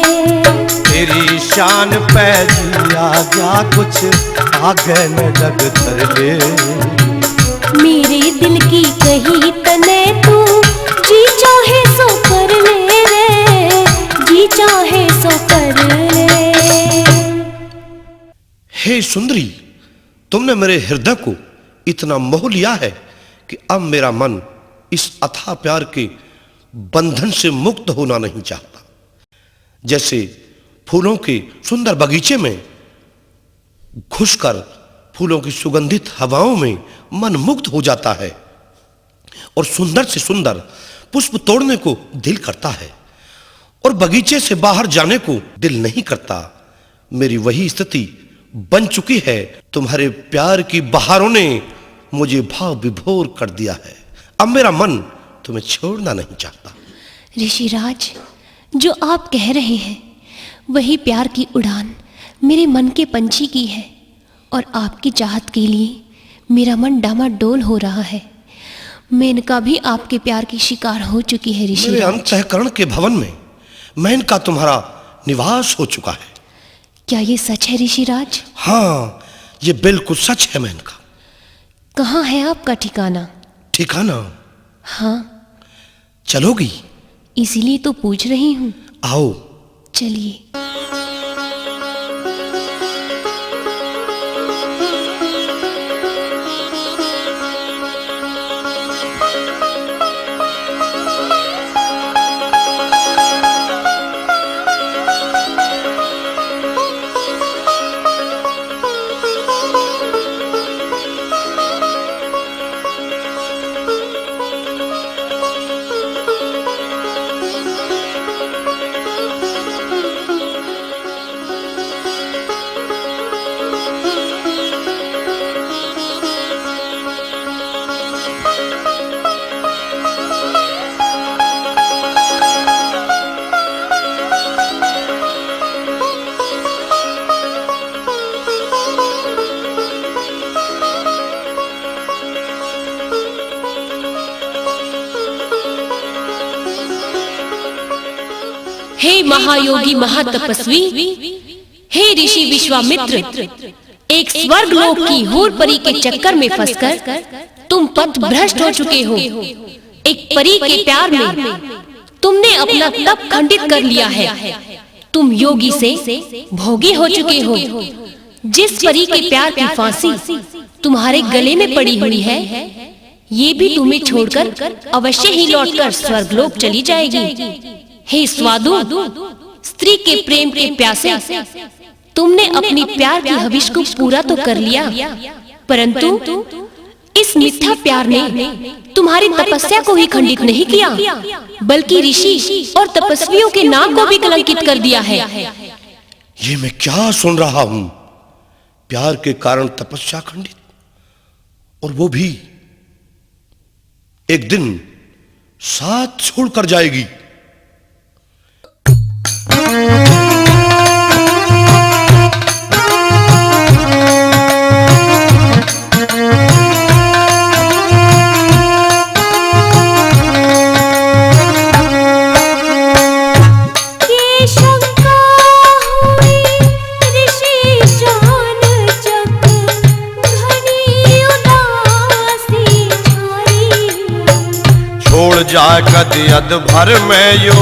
तेरी शान पे जिया गया कुछ आगे न लग धर ले। मेरे दिल की कही तने तू जी चाहे सो कर ले रे, जी चाहे सो कर ले। हे सुंदरी, तुमने मेरे हृदय को इतना मोह लिया है कि अब मेरा मन इस अथाह प्यार के बंधन से मुक्त होना नहीं चाहता। जैसे फूलों के सुंदर बगीचे में घुसकर फूलों की सुगंधित हवाओं में मन मुग्ध हो जाता है और सुंदर से सुंदर पुष्प तोड़ने को दिल करता है और बगीचे से बाहर जाने को दिल नहीं करता। मेरी वही स्थिति बन चुकी है। तुम्हारे प्यार की बहारों ने मुझे भाव विभोर कर दिया है। अब मेरा मन तुम्हें छोड़ना नहीं चाहता। ऋषिराज, जो आप कह रहे हैं वही प्यार की उड़ान मेरे मन के पंछी की है और आपकी चाहत के लिए मेरा मन डामाडोल हो रहा है। मेनका भी आपके प्यार की शिकार हो चुकी है ऋषिराज। मेरे अंतःकरण के भवन में मेनका तुम्हारा निवास हो चुका है। क्या ये सच है ऋषिराज? हाँ, ये बिल्कुल सच है मेनका। कहाँ है आपका ठिकाना? ठिकाना? हाँ। चलोगी? इसीलिए तो पूछ रही हूँ। आओ। चलिए। हे महायोगी महातपस्वी, हे ऋषि विश्वामित्र, एक स्वर्ग लोक की हूर परी के चक्कर में फंसकर तुम पथ भ्रष्ट हो चुके हो। एक परी के प्यार में तुमने अपना तप खंडित कर लिया है। तुम योगी से भोगी हो चुके हो। जिस परी के प्यार की फांसी तुम्हारे गले में पड़ी हुई है, ये भी तुम्हें छोड़कर अवश्य ही लौटकर स्वर्गलोक चली जाएगी। हे स्वादु, स्त्री के प्रेम के प्यासे तुमने अपनी प्यार की हविष को पूरा तो कर लिया, परंतु इस मिथ्या प्यार ने तुम्हारी तपस्या को ही खंडित नहीं किया, बल्कि ऋषि और तपस्वियों के नाम को भी कलंकित कर दिया है। ये मैं क्या सुन रहा हूं? प्यार के कारण तपस्या खंडित, और वो भी एक दिन साथ छोड़कर जाएगी। शंका हुई ऋषि कदी अध भर में यो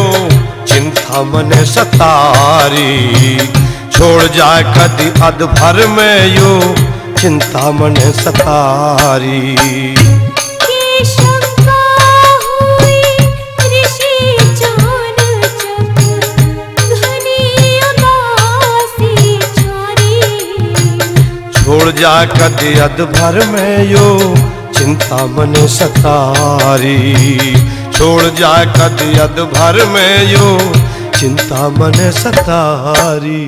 चिंता मने सतारी। छोड़ जाए कदी अध भर में यो चिंता मने सतारी। छोड़ जा कदी अध भर में यो चिंता मने सतारी। छोड़ जा कदी अध भर में यो चिंता मने सतारी।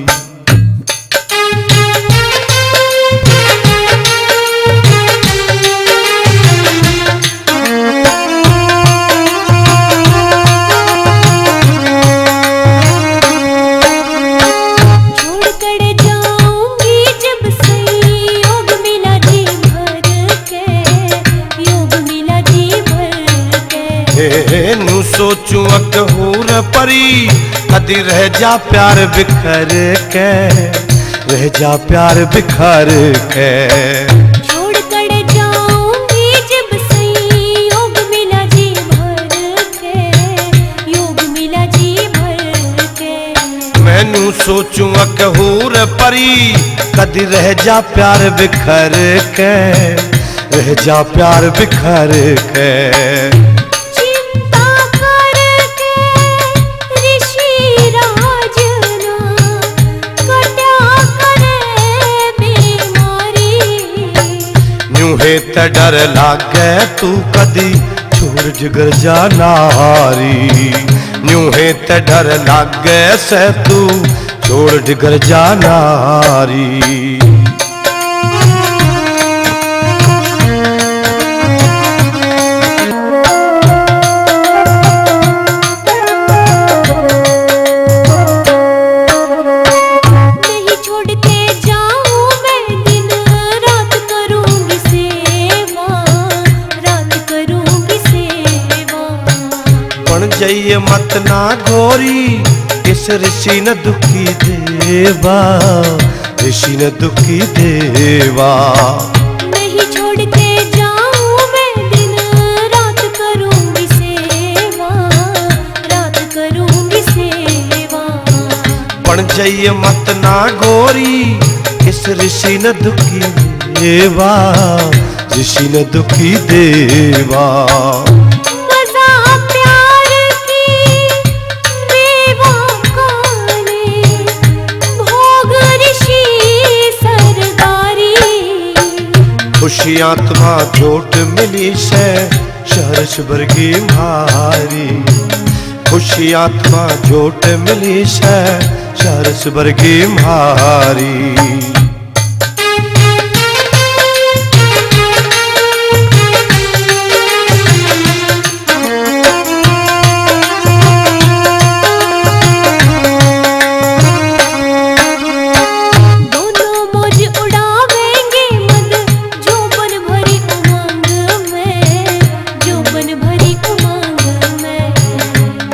नू सोचूं अकहूर परी कदी रह जा प्यार बिखर के, रह जा प्यार बिखर के। छोड़ कर जाऊंगी जब सही योग मिला जी भर के, योग मिला जी भर के। मैनू सोचूं अकहूर परी कदी रह जा प्यार बिखर के, रह जा प्यार बिखर के। ते डर लागे तू कदी छोड़ जिगर जा नारी। न्यू है ते डर लागे से तू छोड़ जिगर जा नारी। जइए मत ना गोरी इस ऋषि न दुखी देवा, ऋषि न दुखी देवा। नहीं छोड़ के जाऊं मैं दिन रात करूंगी सेवा, रात करूंगी सेवा। बन जाइए मत ना गोरी इस ऋषि न दुखी देवा, ऋषि न दुखी देवा। खुशी आत्मा चोट मिली से शहर वर्गी मारी। खुशी आत्मा चोट मिली से शहर वर्गी मारी।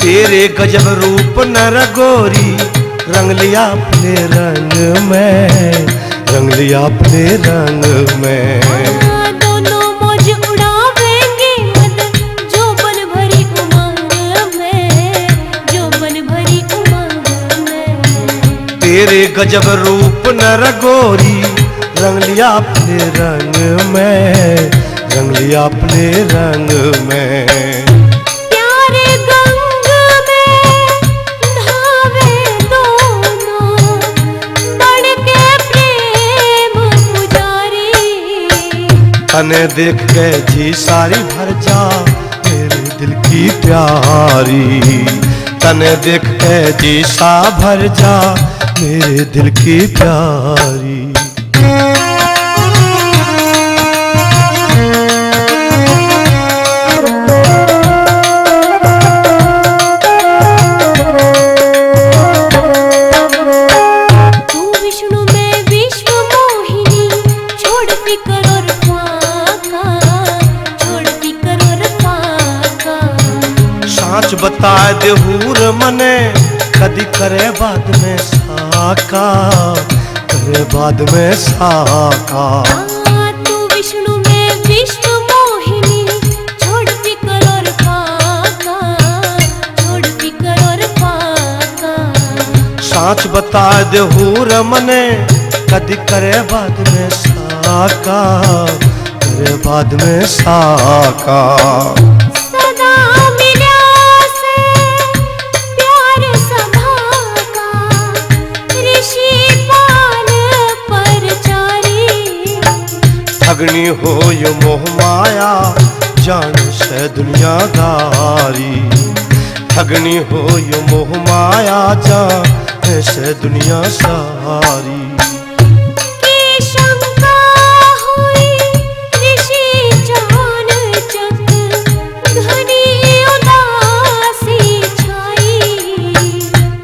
तेरे गजब रूप नर गोरी रंग लिया अपने रंग में, रंग लिया अपने रंग में। दोनों मौज उड़ावेंगे मद जोबन भरी उमंग में, जोबन भरी उमंग में। तेरे गजब रूप नर गोरी रंग लिया अपने रंग में, रंग लिया अपने रंग में। तने देख के जी सारी भर जा मेरे दिल की प्यारी। तने देख के जी सा भर जा मेरे दिल की प्यारी। बताए देहूर मने कदी करे बाद में साका, करे बाद में साका। तू विष्णु में विष्णु मोहिनी छोड़ फिकर और फाका, सांच बता दे हूर मने कदी करे बाद में साकार, करे बाद में साकार। सदा मिला से प्यार सभा का ऋषि पाल परचारी। ठगनी हो यो मोह माया जान से दुनियादारी, ठगनी हो यो मोह माया जान से दुनिया सारी। की शंका हुई ऋषि जान चक घनी उदासी छाई।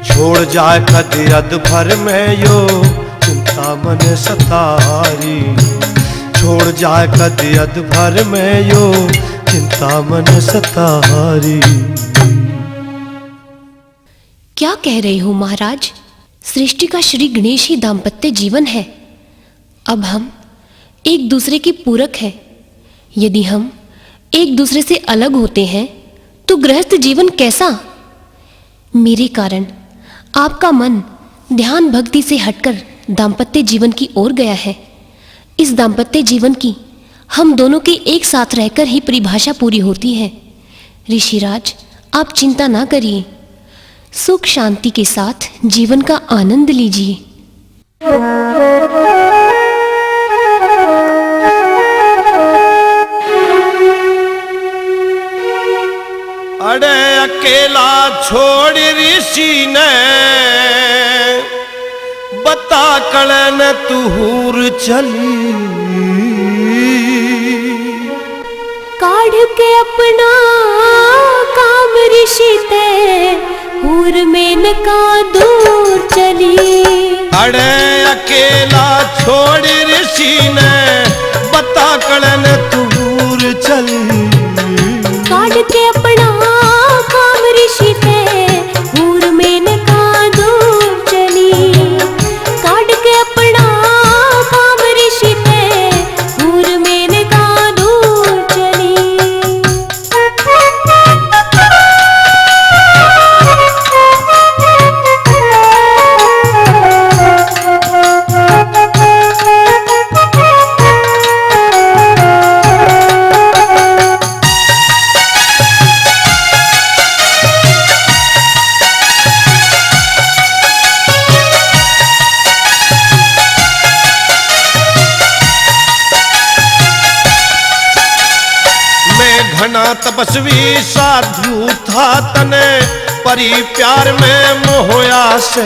छोड़ जाए कद अध भर में यो चिंता मन सतारी, छोड़ जाए कद अध भर में यो चिंता मन सतारी। क्या कह रहे हो महाराज? सृष्टि का श्री गणेश ही दाम्पत्य जीवन है। अब हम एक दूसरे के पूरक हैं। यदि हम एक दूसरे से अलग होते हैं तो गृहस्थ जीवन कैसा? मेरे कारण आपका मन ध्यान भक्ति से हटकर दाम्पत्य जीवन की ओर गया है। इस दाम्पत्य जीवन की हम दोनों के एक साथ रहकर ही परिभाषा पूरी होती है। ऋषिराज, आप चिंता ना करिए, सुख शांति के साथ जीवन का आनंद लीजिए। अरे अकेला छोड़ ऋषि ने बता कलन तुहूर चली। काढ़ के अपना काम ऋषि ते हूर में का दूर चली। अरे अकेला छोड़ ऋषि ने बता कलन तुहूर चली। काढ़ के अपना काम ऋषि ते हूर में का दूर चली। काढ़ के अपना काम ऋषि ते हूर में का दूर चली। घना तपस्वी साधु था तने परी प्यार में मोहया से।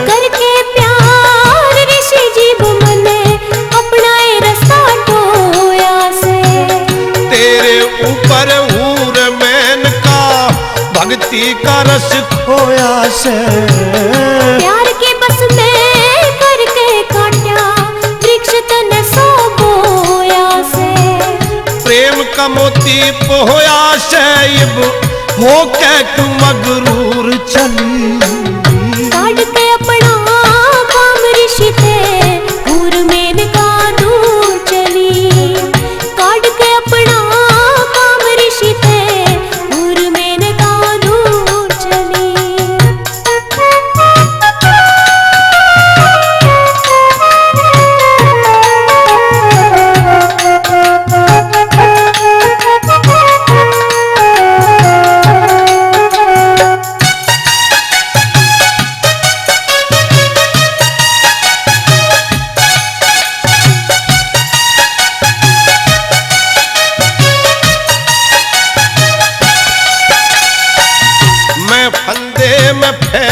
करके प्यार ऋषि जीव मने अपनाए रास्ता टोया से। तेरे ऊपर हूर मैन का भक्ति का रस खोया से। प्यार के बस में करके काट्या वृक्ष तन सो बोया से। प्रेम का मोती पोया शैब हो के तू मगरूर चली। काढ़ के अपना काम ऋषि थे हूर में का दूर चली। काढ़ के अपना काम ऋषि थे हूर में का दूर चली।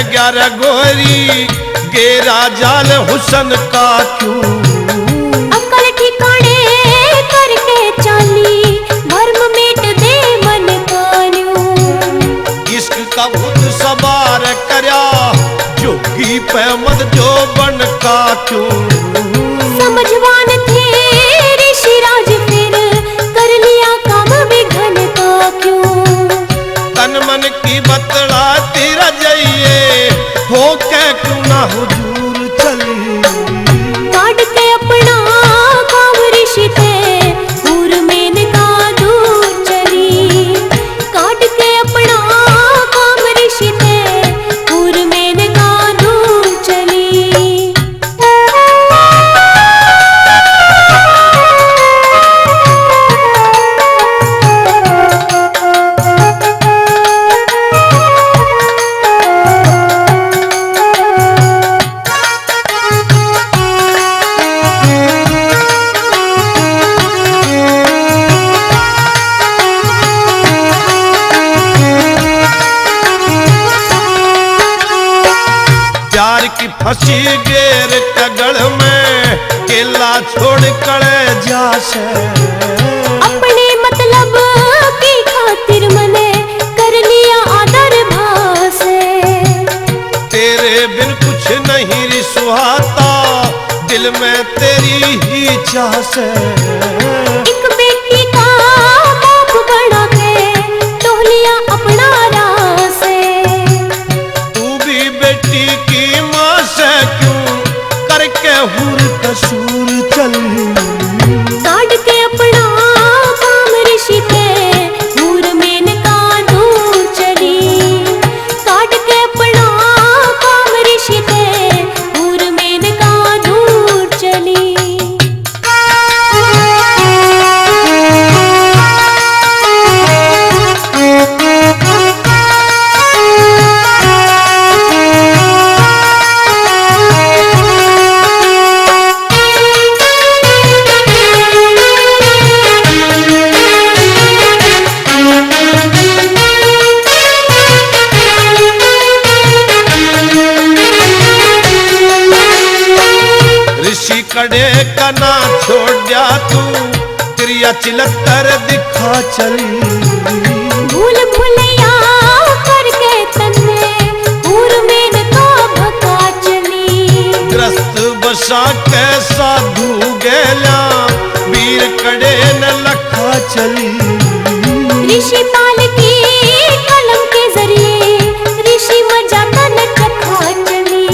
ग्यारह गोरी गेरा जाल हुसन का क्यों। अकल ठिकाने करके चाली भर्म मिट दे मन कान्यू। इश्क का भूत सवार करया जोगी पे मत जो बन का क्यों। समझवान थे ऋषिराज फिर कर लिया काम विघन का क्यों। तन मन की बतलाती रजइए हो के क्यों ना हुजूर चली। काढ़ के अपना काम ऋषि थे हूर में का दूर चली। काढ़ के अपना काम ऋषि थे हूर में का दूर की फंसी गेर कगड़ में केला छोड़ कड़े जा से अपने मतलब की खातिर मने कर लिया आदर भासे। तेरे बिन कुछ नहीं री सुहाता दिल में तेरी ही चाह से। एक बेटी का बाप बना के तो लिया अपना रासे। तू भी बेटी की माँ से क्यों करके हुर कसूर चली। काट के अपना काम ऋषि थे दूर मेनका दूर चली। काट के अपना काम ऋषि थे दूर मेनका दूर चली। ऋषि कड़े का ना छोड़ जा तू क्रिया चिलत्तर दिखा चली। भूल भुलैया करके तन्ने दूर मेनका भका चली। ग्रस्त बसा के साधु गेला वीर कड़े न लखा चली। ऋषि पाल की कलम के जरिए ऋषि मजा तन चखा चली।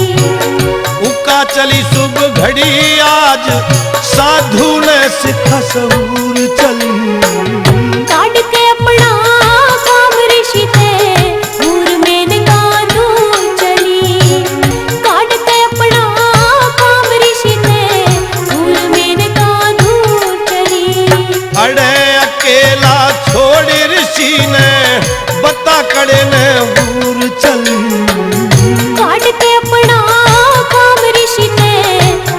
उका चली शुभ घड़ी आज साधु ने सिखा सबूर चली। काट के अपना काम ऋषि थे दूर मेनका दूर चली। काट के अपना काम ऋषि थे दूर मेनका दूर चली। अड़े अकेला छोड़ ऋषि ने बता कड़े ने दूर चली। काट के अपना काम ऋषि थे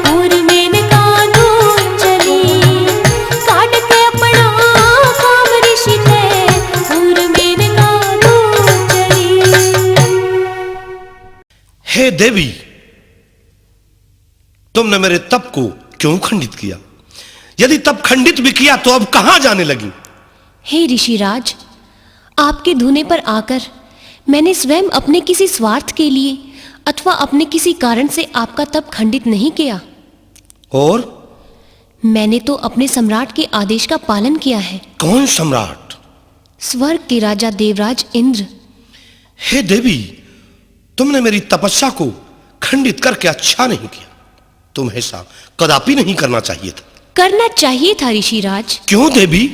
दूर मेनका दूर चली। काट के अपना काम ऋषि थे दूर मेनका दूर चली। हे देवी, तुमने मेरे तप को क्यों खंडित किया? यदि तप खंडित भी किया तो अब कहां जाने लगी? हे ऋषिराज, आपके धुने पर आकर मैंने स्वयं अपने किसी स्वार्थ के लिए अथवा अपने किसी कारण से आपका तप खंडित नहीं किया। और मैंने तो अपने सम्राट के आदेश का पालन किया है। कौन सम्राट? स्वर्ग के राजा देवराज इंद्र। हे देवी, तुमने मेरी तपस्या को खंडित करके अच्छा नहीं किया। तुम्हें ऐसा कदापि नहीं करना चाहिए था। करना चाहिए था ऋषिराज। क्यों देवी?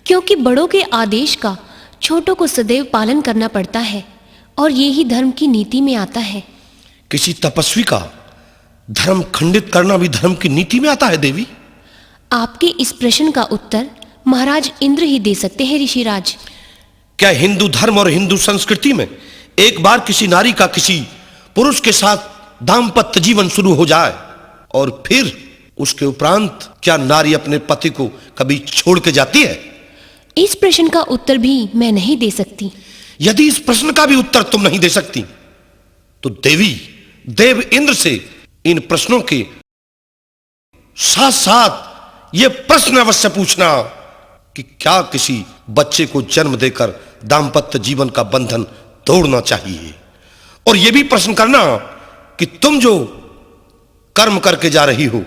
क्योंकि बड़ों के आदेश का छोटों को सदैव पालन करना पड़ता है और ये ही धर्म की नीति में आता है। किसी तपस्वी का धर्म खंडित करना भी धर्म की नीति में आता है देवी? आपके इस प्रश्न का उत्तर महाराज इंद्र ही दे सकते हैं ऋषिराज। क्या हिंदू धर्म और हिंदू संस्कृति में एक बार किसी नारी का किसी पुरुष के साथ दाम्पत्य जीवन शुरू हो जाए और फिर उसके उपरांत क्या नारी अपने पति को कभी छोड़ के जाती है? इस प्रश्न का उत्तर भी मैं नहीं दे सकती। यदि इस प्रश्न का भी उत्तर तुम नहीं दे सकती तो देवी, देव इंद्र से इन प्रश्नों के साथ साथ ये प्रश्न अवश्य पूछना कि क्या किसी बच्चे को जन्म देकर दाम्पत्य जीवन का बंधन तोड़ना चाहिए, और यह भी प्रश्न करना कि तुम जो कर्म करके जा रही हो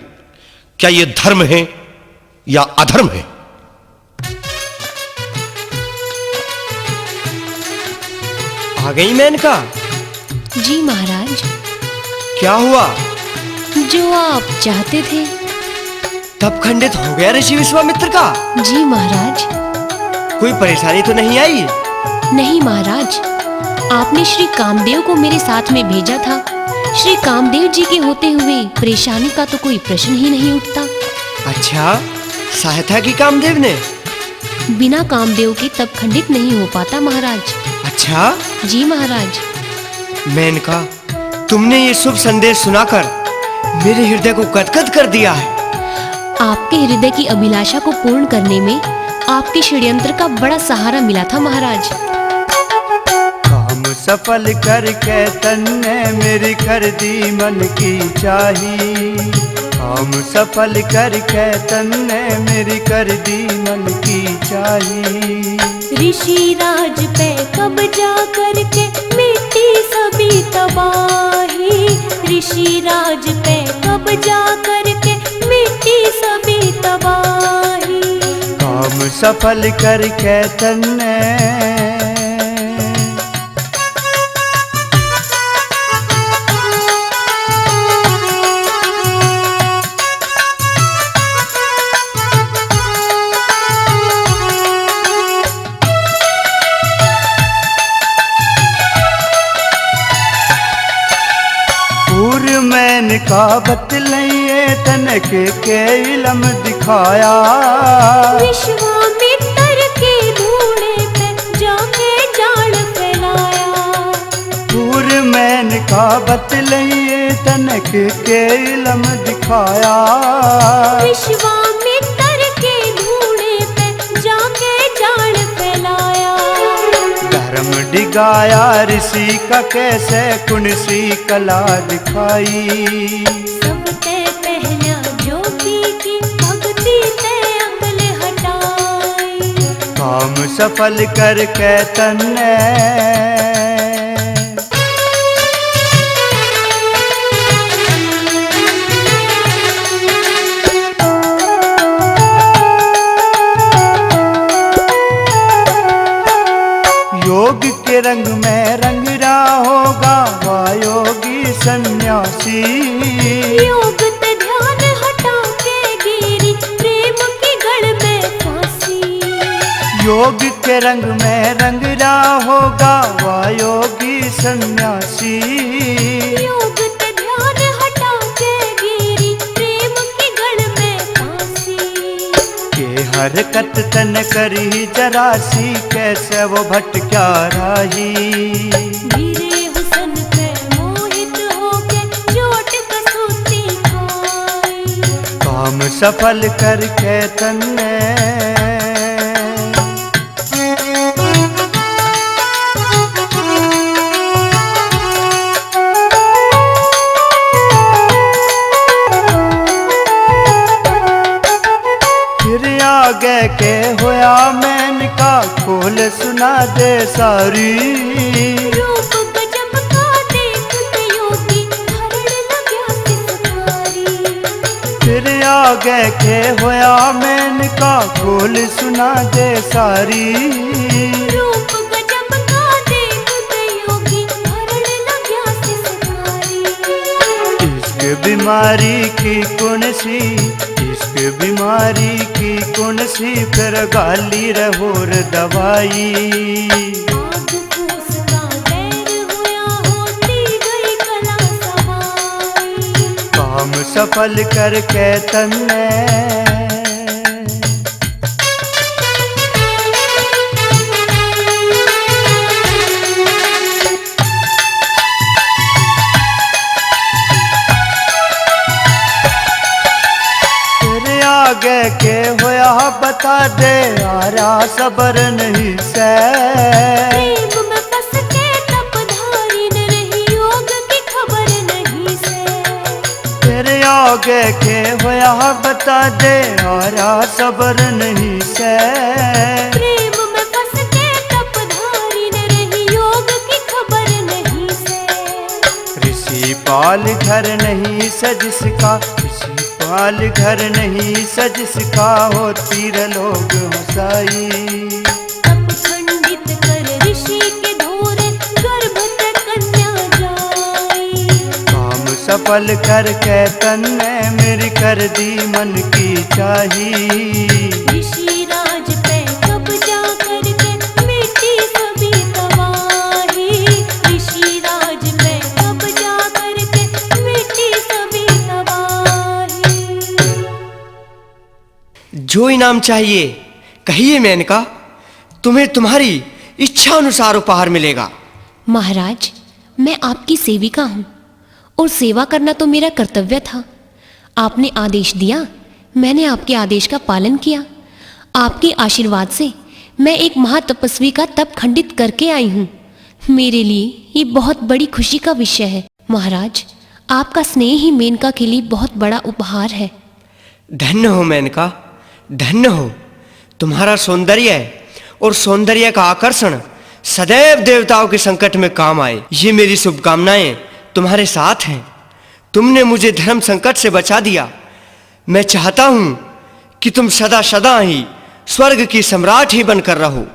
क्या यह धर्म है या अधर्म है। आ गई मेनका? जी महाराज। क्या हुआ? जो आप चाहते थे। तप खंडित हो गया ऋषि विश्वामित्र का? जी महाराज। कोई परेशानी तो नहीं आई? नहीं महाराज, आपने श्री कामदेव को मेरे साथ में भेजा था। श्री कामदेव जी के होते हुए परेशानी का तो कोई प्रश्न ही नहीं उठता। अच्छा, सहायता की कामदेव ने? बिना कामदेव के तप खंडित नहीं हो पाता महाराज। अच्छा? जी महाराज। मेनका, तुमने ये शुभ संदेश सुनाकर मेरे हृदय को गदगद कर दिया है। आपके हृदय की अभिलाषा को पूर्ण करने में आपके षड्यंत्र का बड़ा सहारा मिला था महाराज। काम सफल करके तन्ने मेरी कर दी मन की चाही। काम सफल करके तन्ने मेरी कर दी मन की चाही। ऋषि राज पे कब्जा करके मिट्टी सभी तबाही। ऋषि राज पे कब्जा करके मिट्टी सभी तबाही। काम सफल करके तन्ने का बतलाइए तनक के इल्म दिखाया। विश्वामित्र के धूड़े पे जाके जाल फैलाया। पूर मैन का बतलाइए तनक के इल्म दिखाया। विश्वामित्र के धूड़े पे जाके जाल फैलाया। धर्म डिगाया ऋषि का कैसे कुणसी कला दिखाई। सबसे पहला जोगी की भक्ति ते अंगल हटाई। काम सफल करके तन्ने योग के रंग में रंग रहा होगा वायोगी सन्यासी। योग ते ध्यान हटा के गिरी प्रेम की गढ़ में फांसी। योग के रंग में रंग रहा होगा वायोगी सन्यासी। योग ते ध्यान हटा के गिरी प्रेम की गढ़ में फांसी। के हरकत तन करी जरासी कैसे वो भटक्या राही। गिरे हुसन पे मोहित होके चोट कसूती खाई। काम सफल करके तन्ने आगे के होया मैन का खोल सुना दे सारी। रूप गजब का देखते योगी हरण लग्या सिसकारी। फिर आगे के होया मैन का खोल सुना दे सारी। रूप गजब का देखते योगी हरण लग्या सिसकारी। इश्क बीमारी की कौन सी इश्क बीमारी की कौन सी फिर गाली रहोर दवाई। आग फूस का बैर होया होती गई कला सवाई। काम सफल करके तन्ने आगे के होया बता दे आरा सबर नहीं से। प्रेम में फंस के तपधारी न रही योग की खबर नहीं से। तेरे आगे के होया बता दे आरा सबर नहीं से। प्रेम में फंस के तपधारी न रही योग की खबर नहीं से। ऋषि पाल घर नहीं सजिसका पाल घर नहीं सजिसका हो तीर लोग हंसाई। तप खंडित कर ऋषि के धोरे गर्भ ते कन्या जाई। काम सफल करके तन्ने मेरी कर दी मन की चाही। ऋषि राज पे कब्जा करके मिट्टी सभी तबाही। ऋषि राज पे कब्जा करके मिट्टी सभी तबाही। जो इनाम चाहिए कहिए मेनका, तुम्हें तुम्हारी इच्छा अनुसार उपहार मिलेगा। महाराज, मैं आपकी सेविका हूँ और सेवा करना तो मेरा कर्तव्य था। आपने आदेश दिया, मैंने आपके आदेश का पालन किया। आपके आशीर्वाद से मैं एक महातपस्वी का तप खंडित करके आई हूँ। मेरे लिए ये बहुत बड़ी खुशी का विषय है महाराज। आपका स्नेह ही मेनका के लिए बहुत बड़ा उपहार है। धन्य हो मेनका, धन्य हो। तुम्हारा सौंदर्य और सौंदर्य का आकर्षण सदैव देवताओं के संकट में काम आए, ये मेरी शुभकामनाएं तुम्हारे साथ हैं। तुमने मुझे धर्म संकट से बचा दिया। मैं चाहता हूं कि तुम सदा सदा ही स्वर्ग की सम्राट ही बनकर रहो।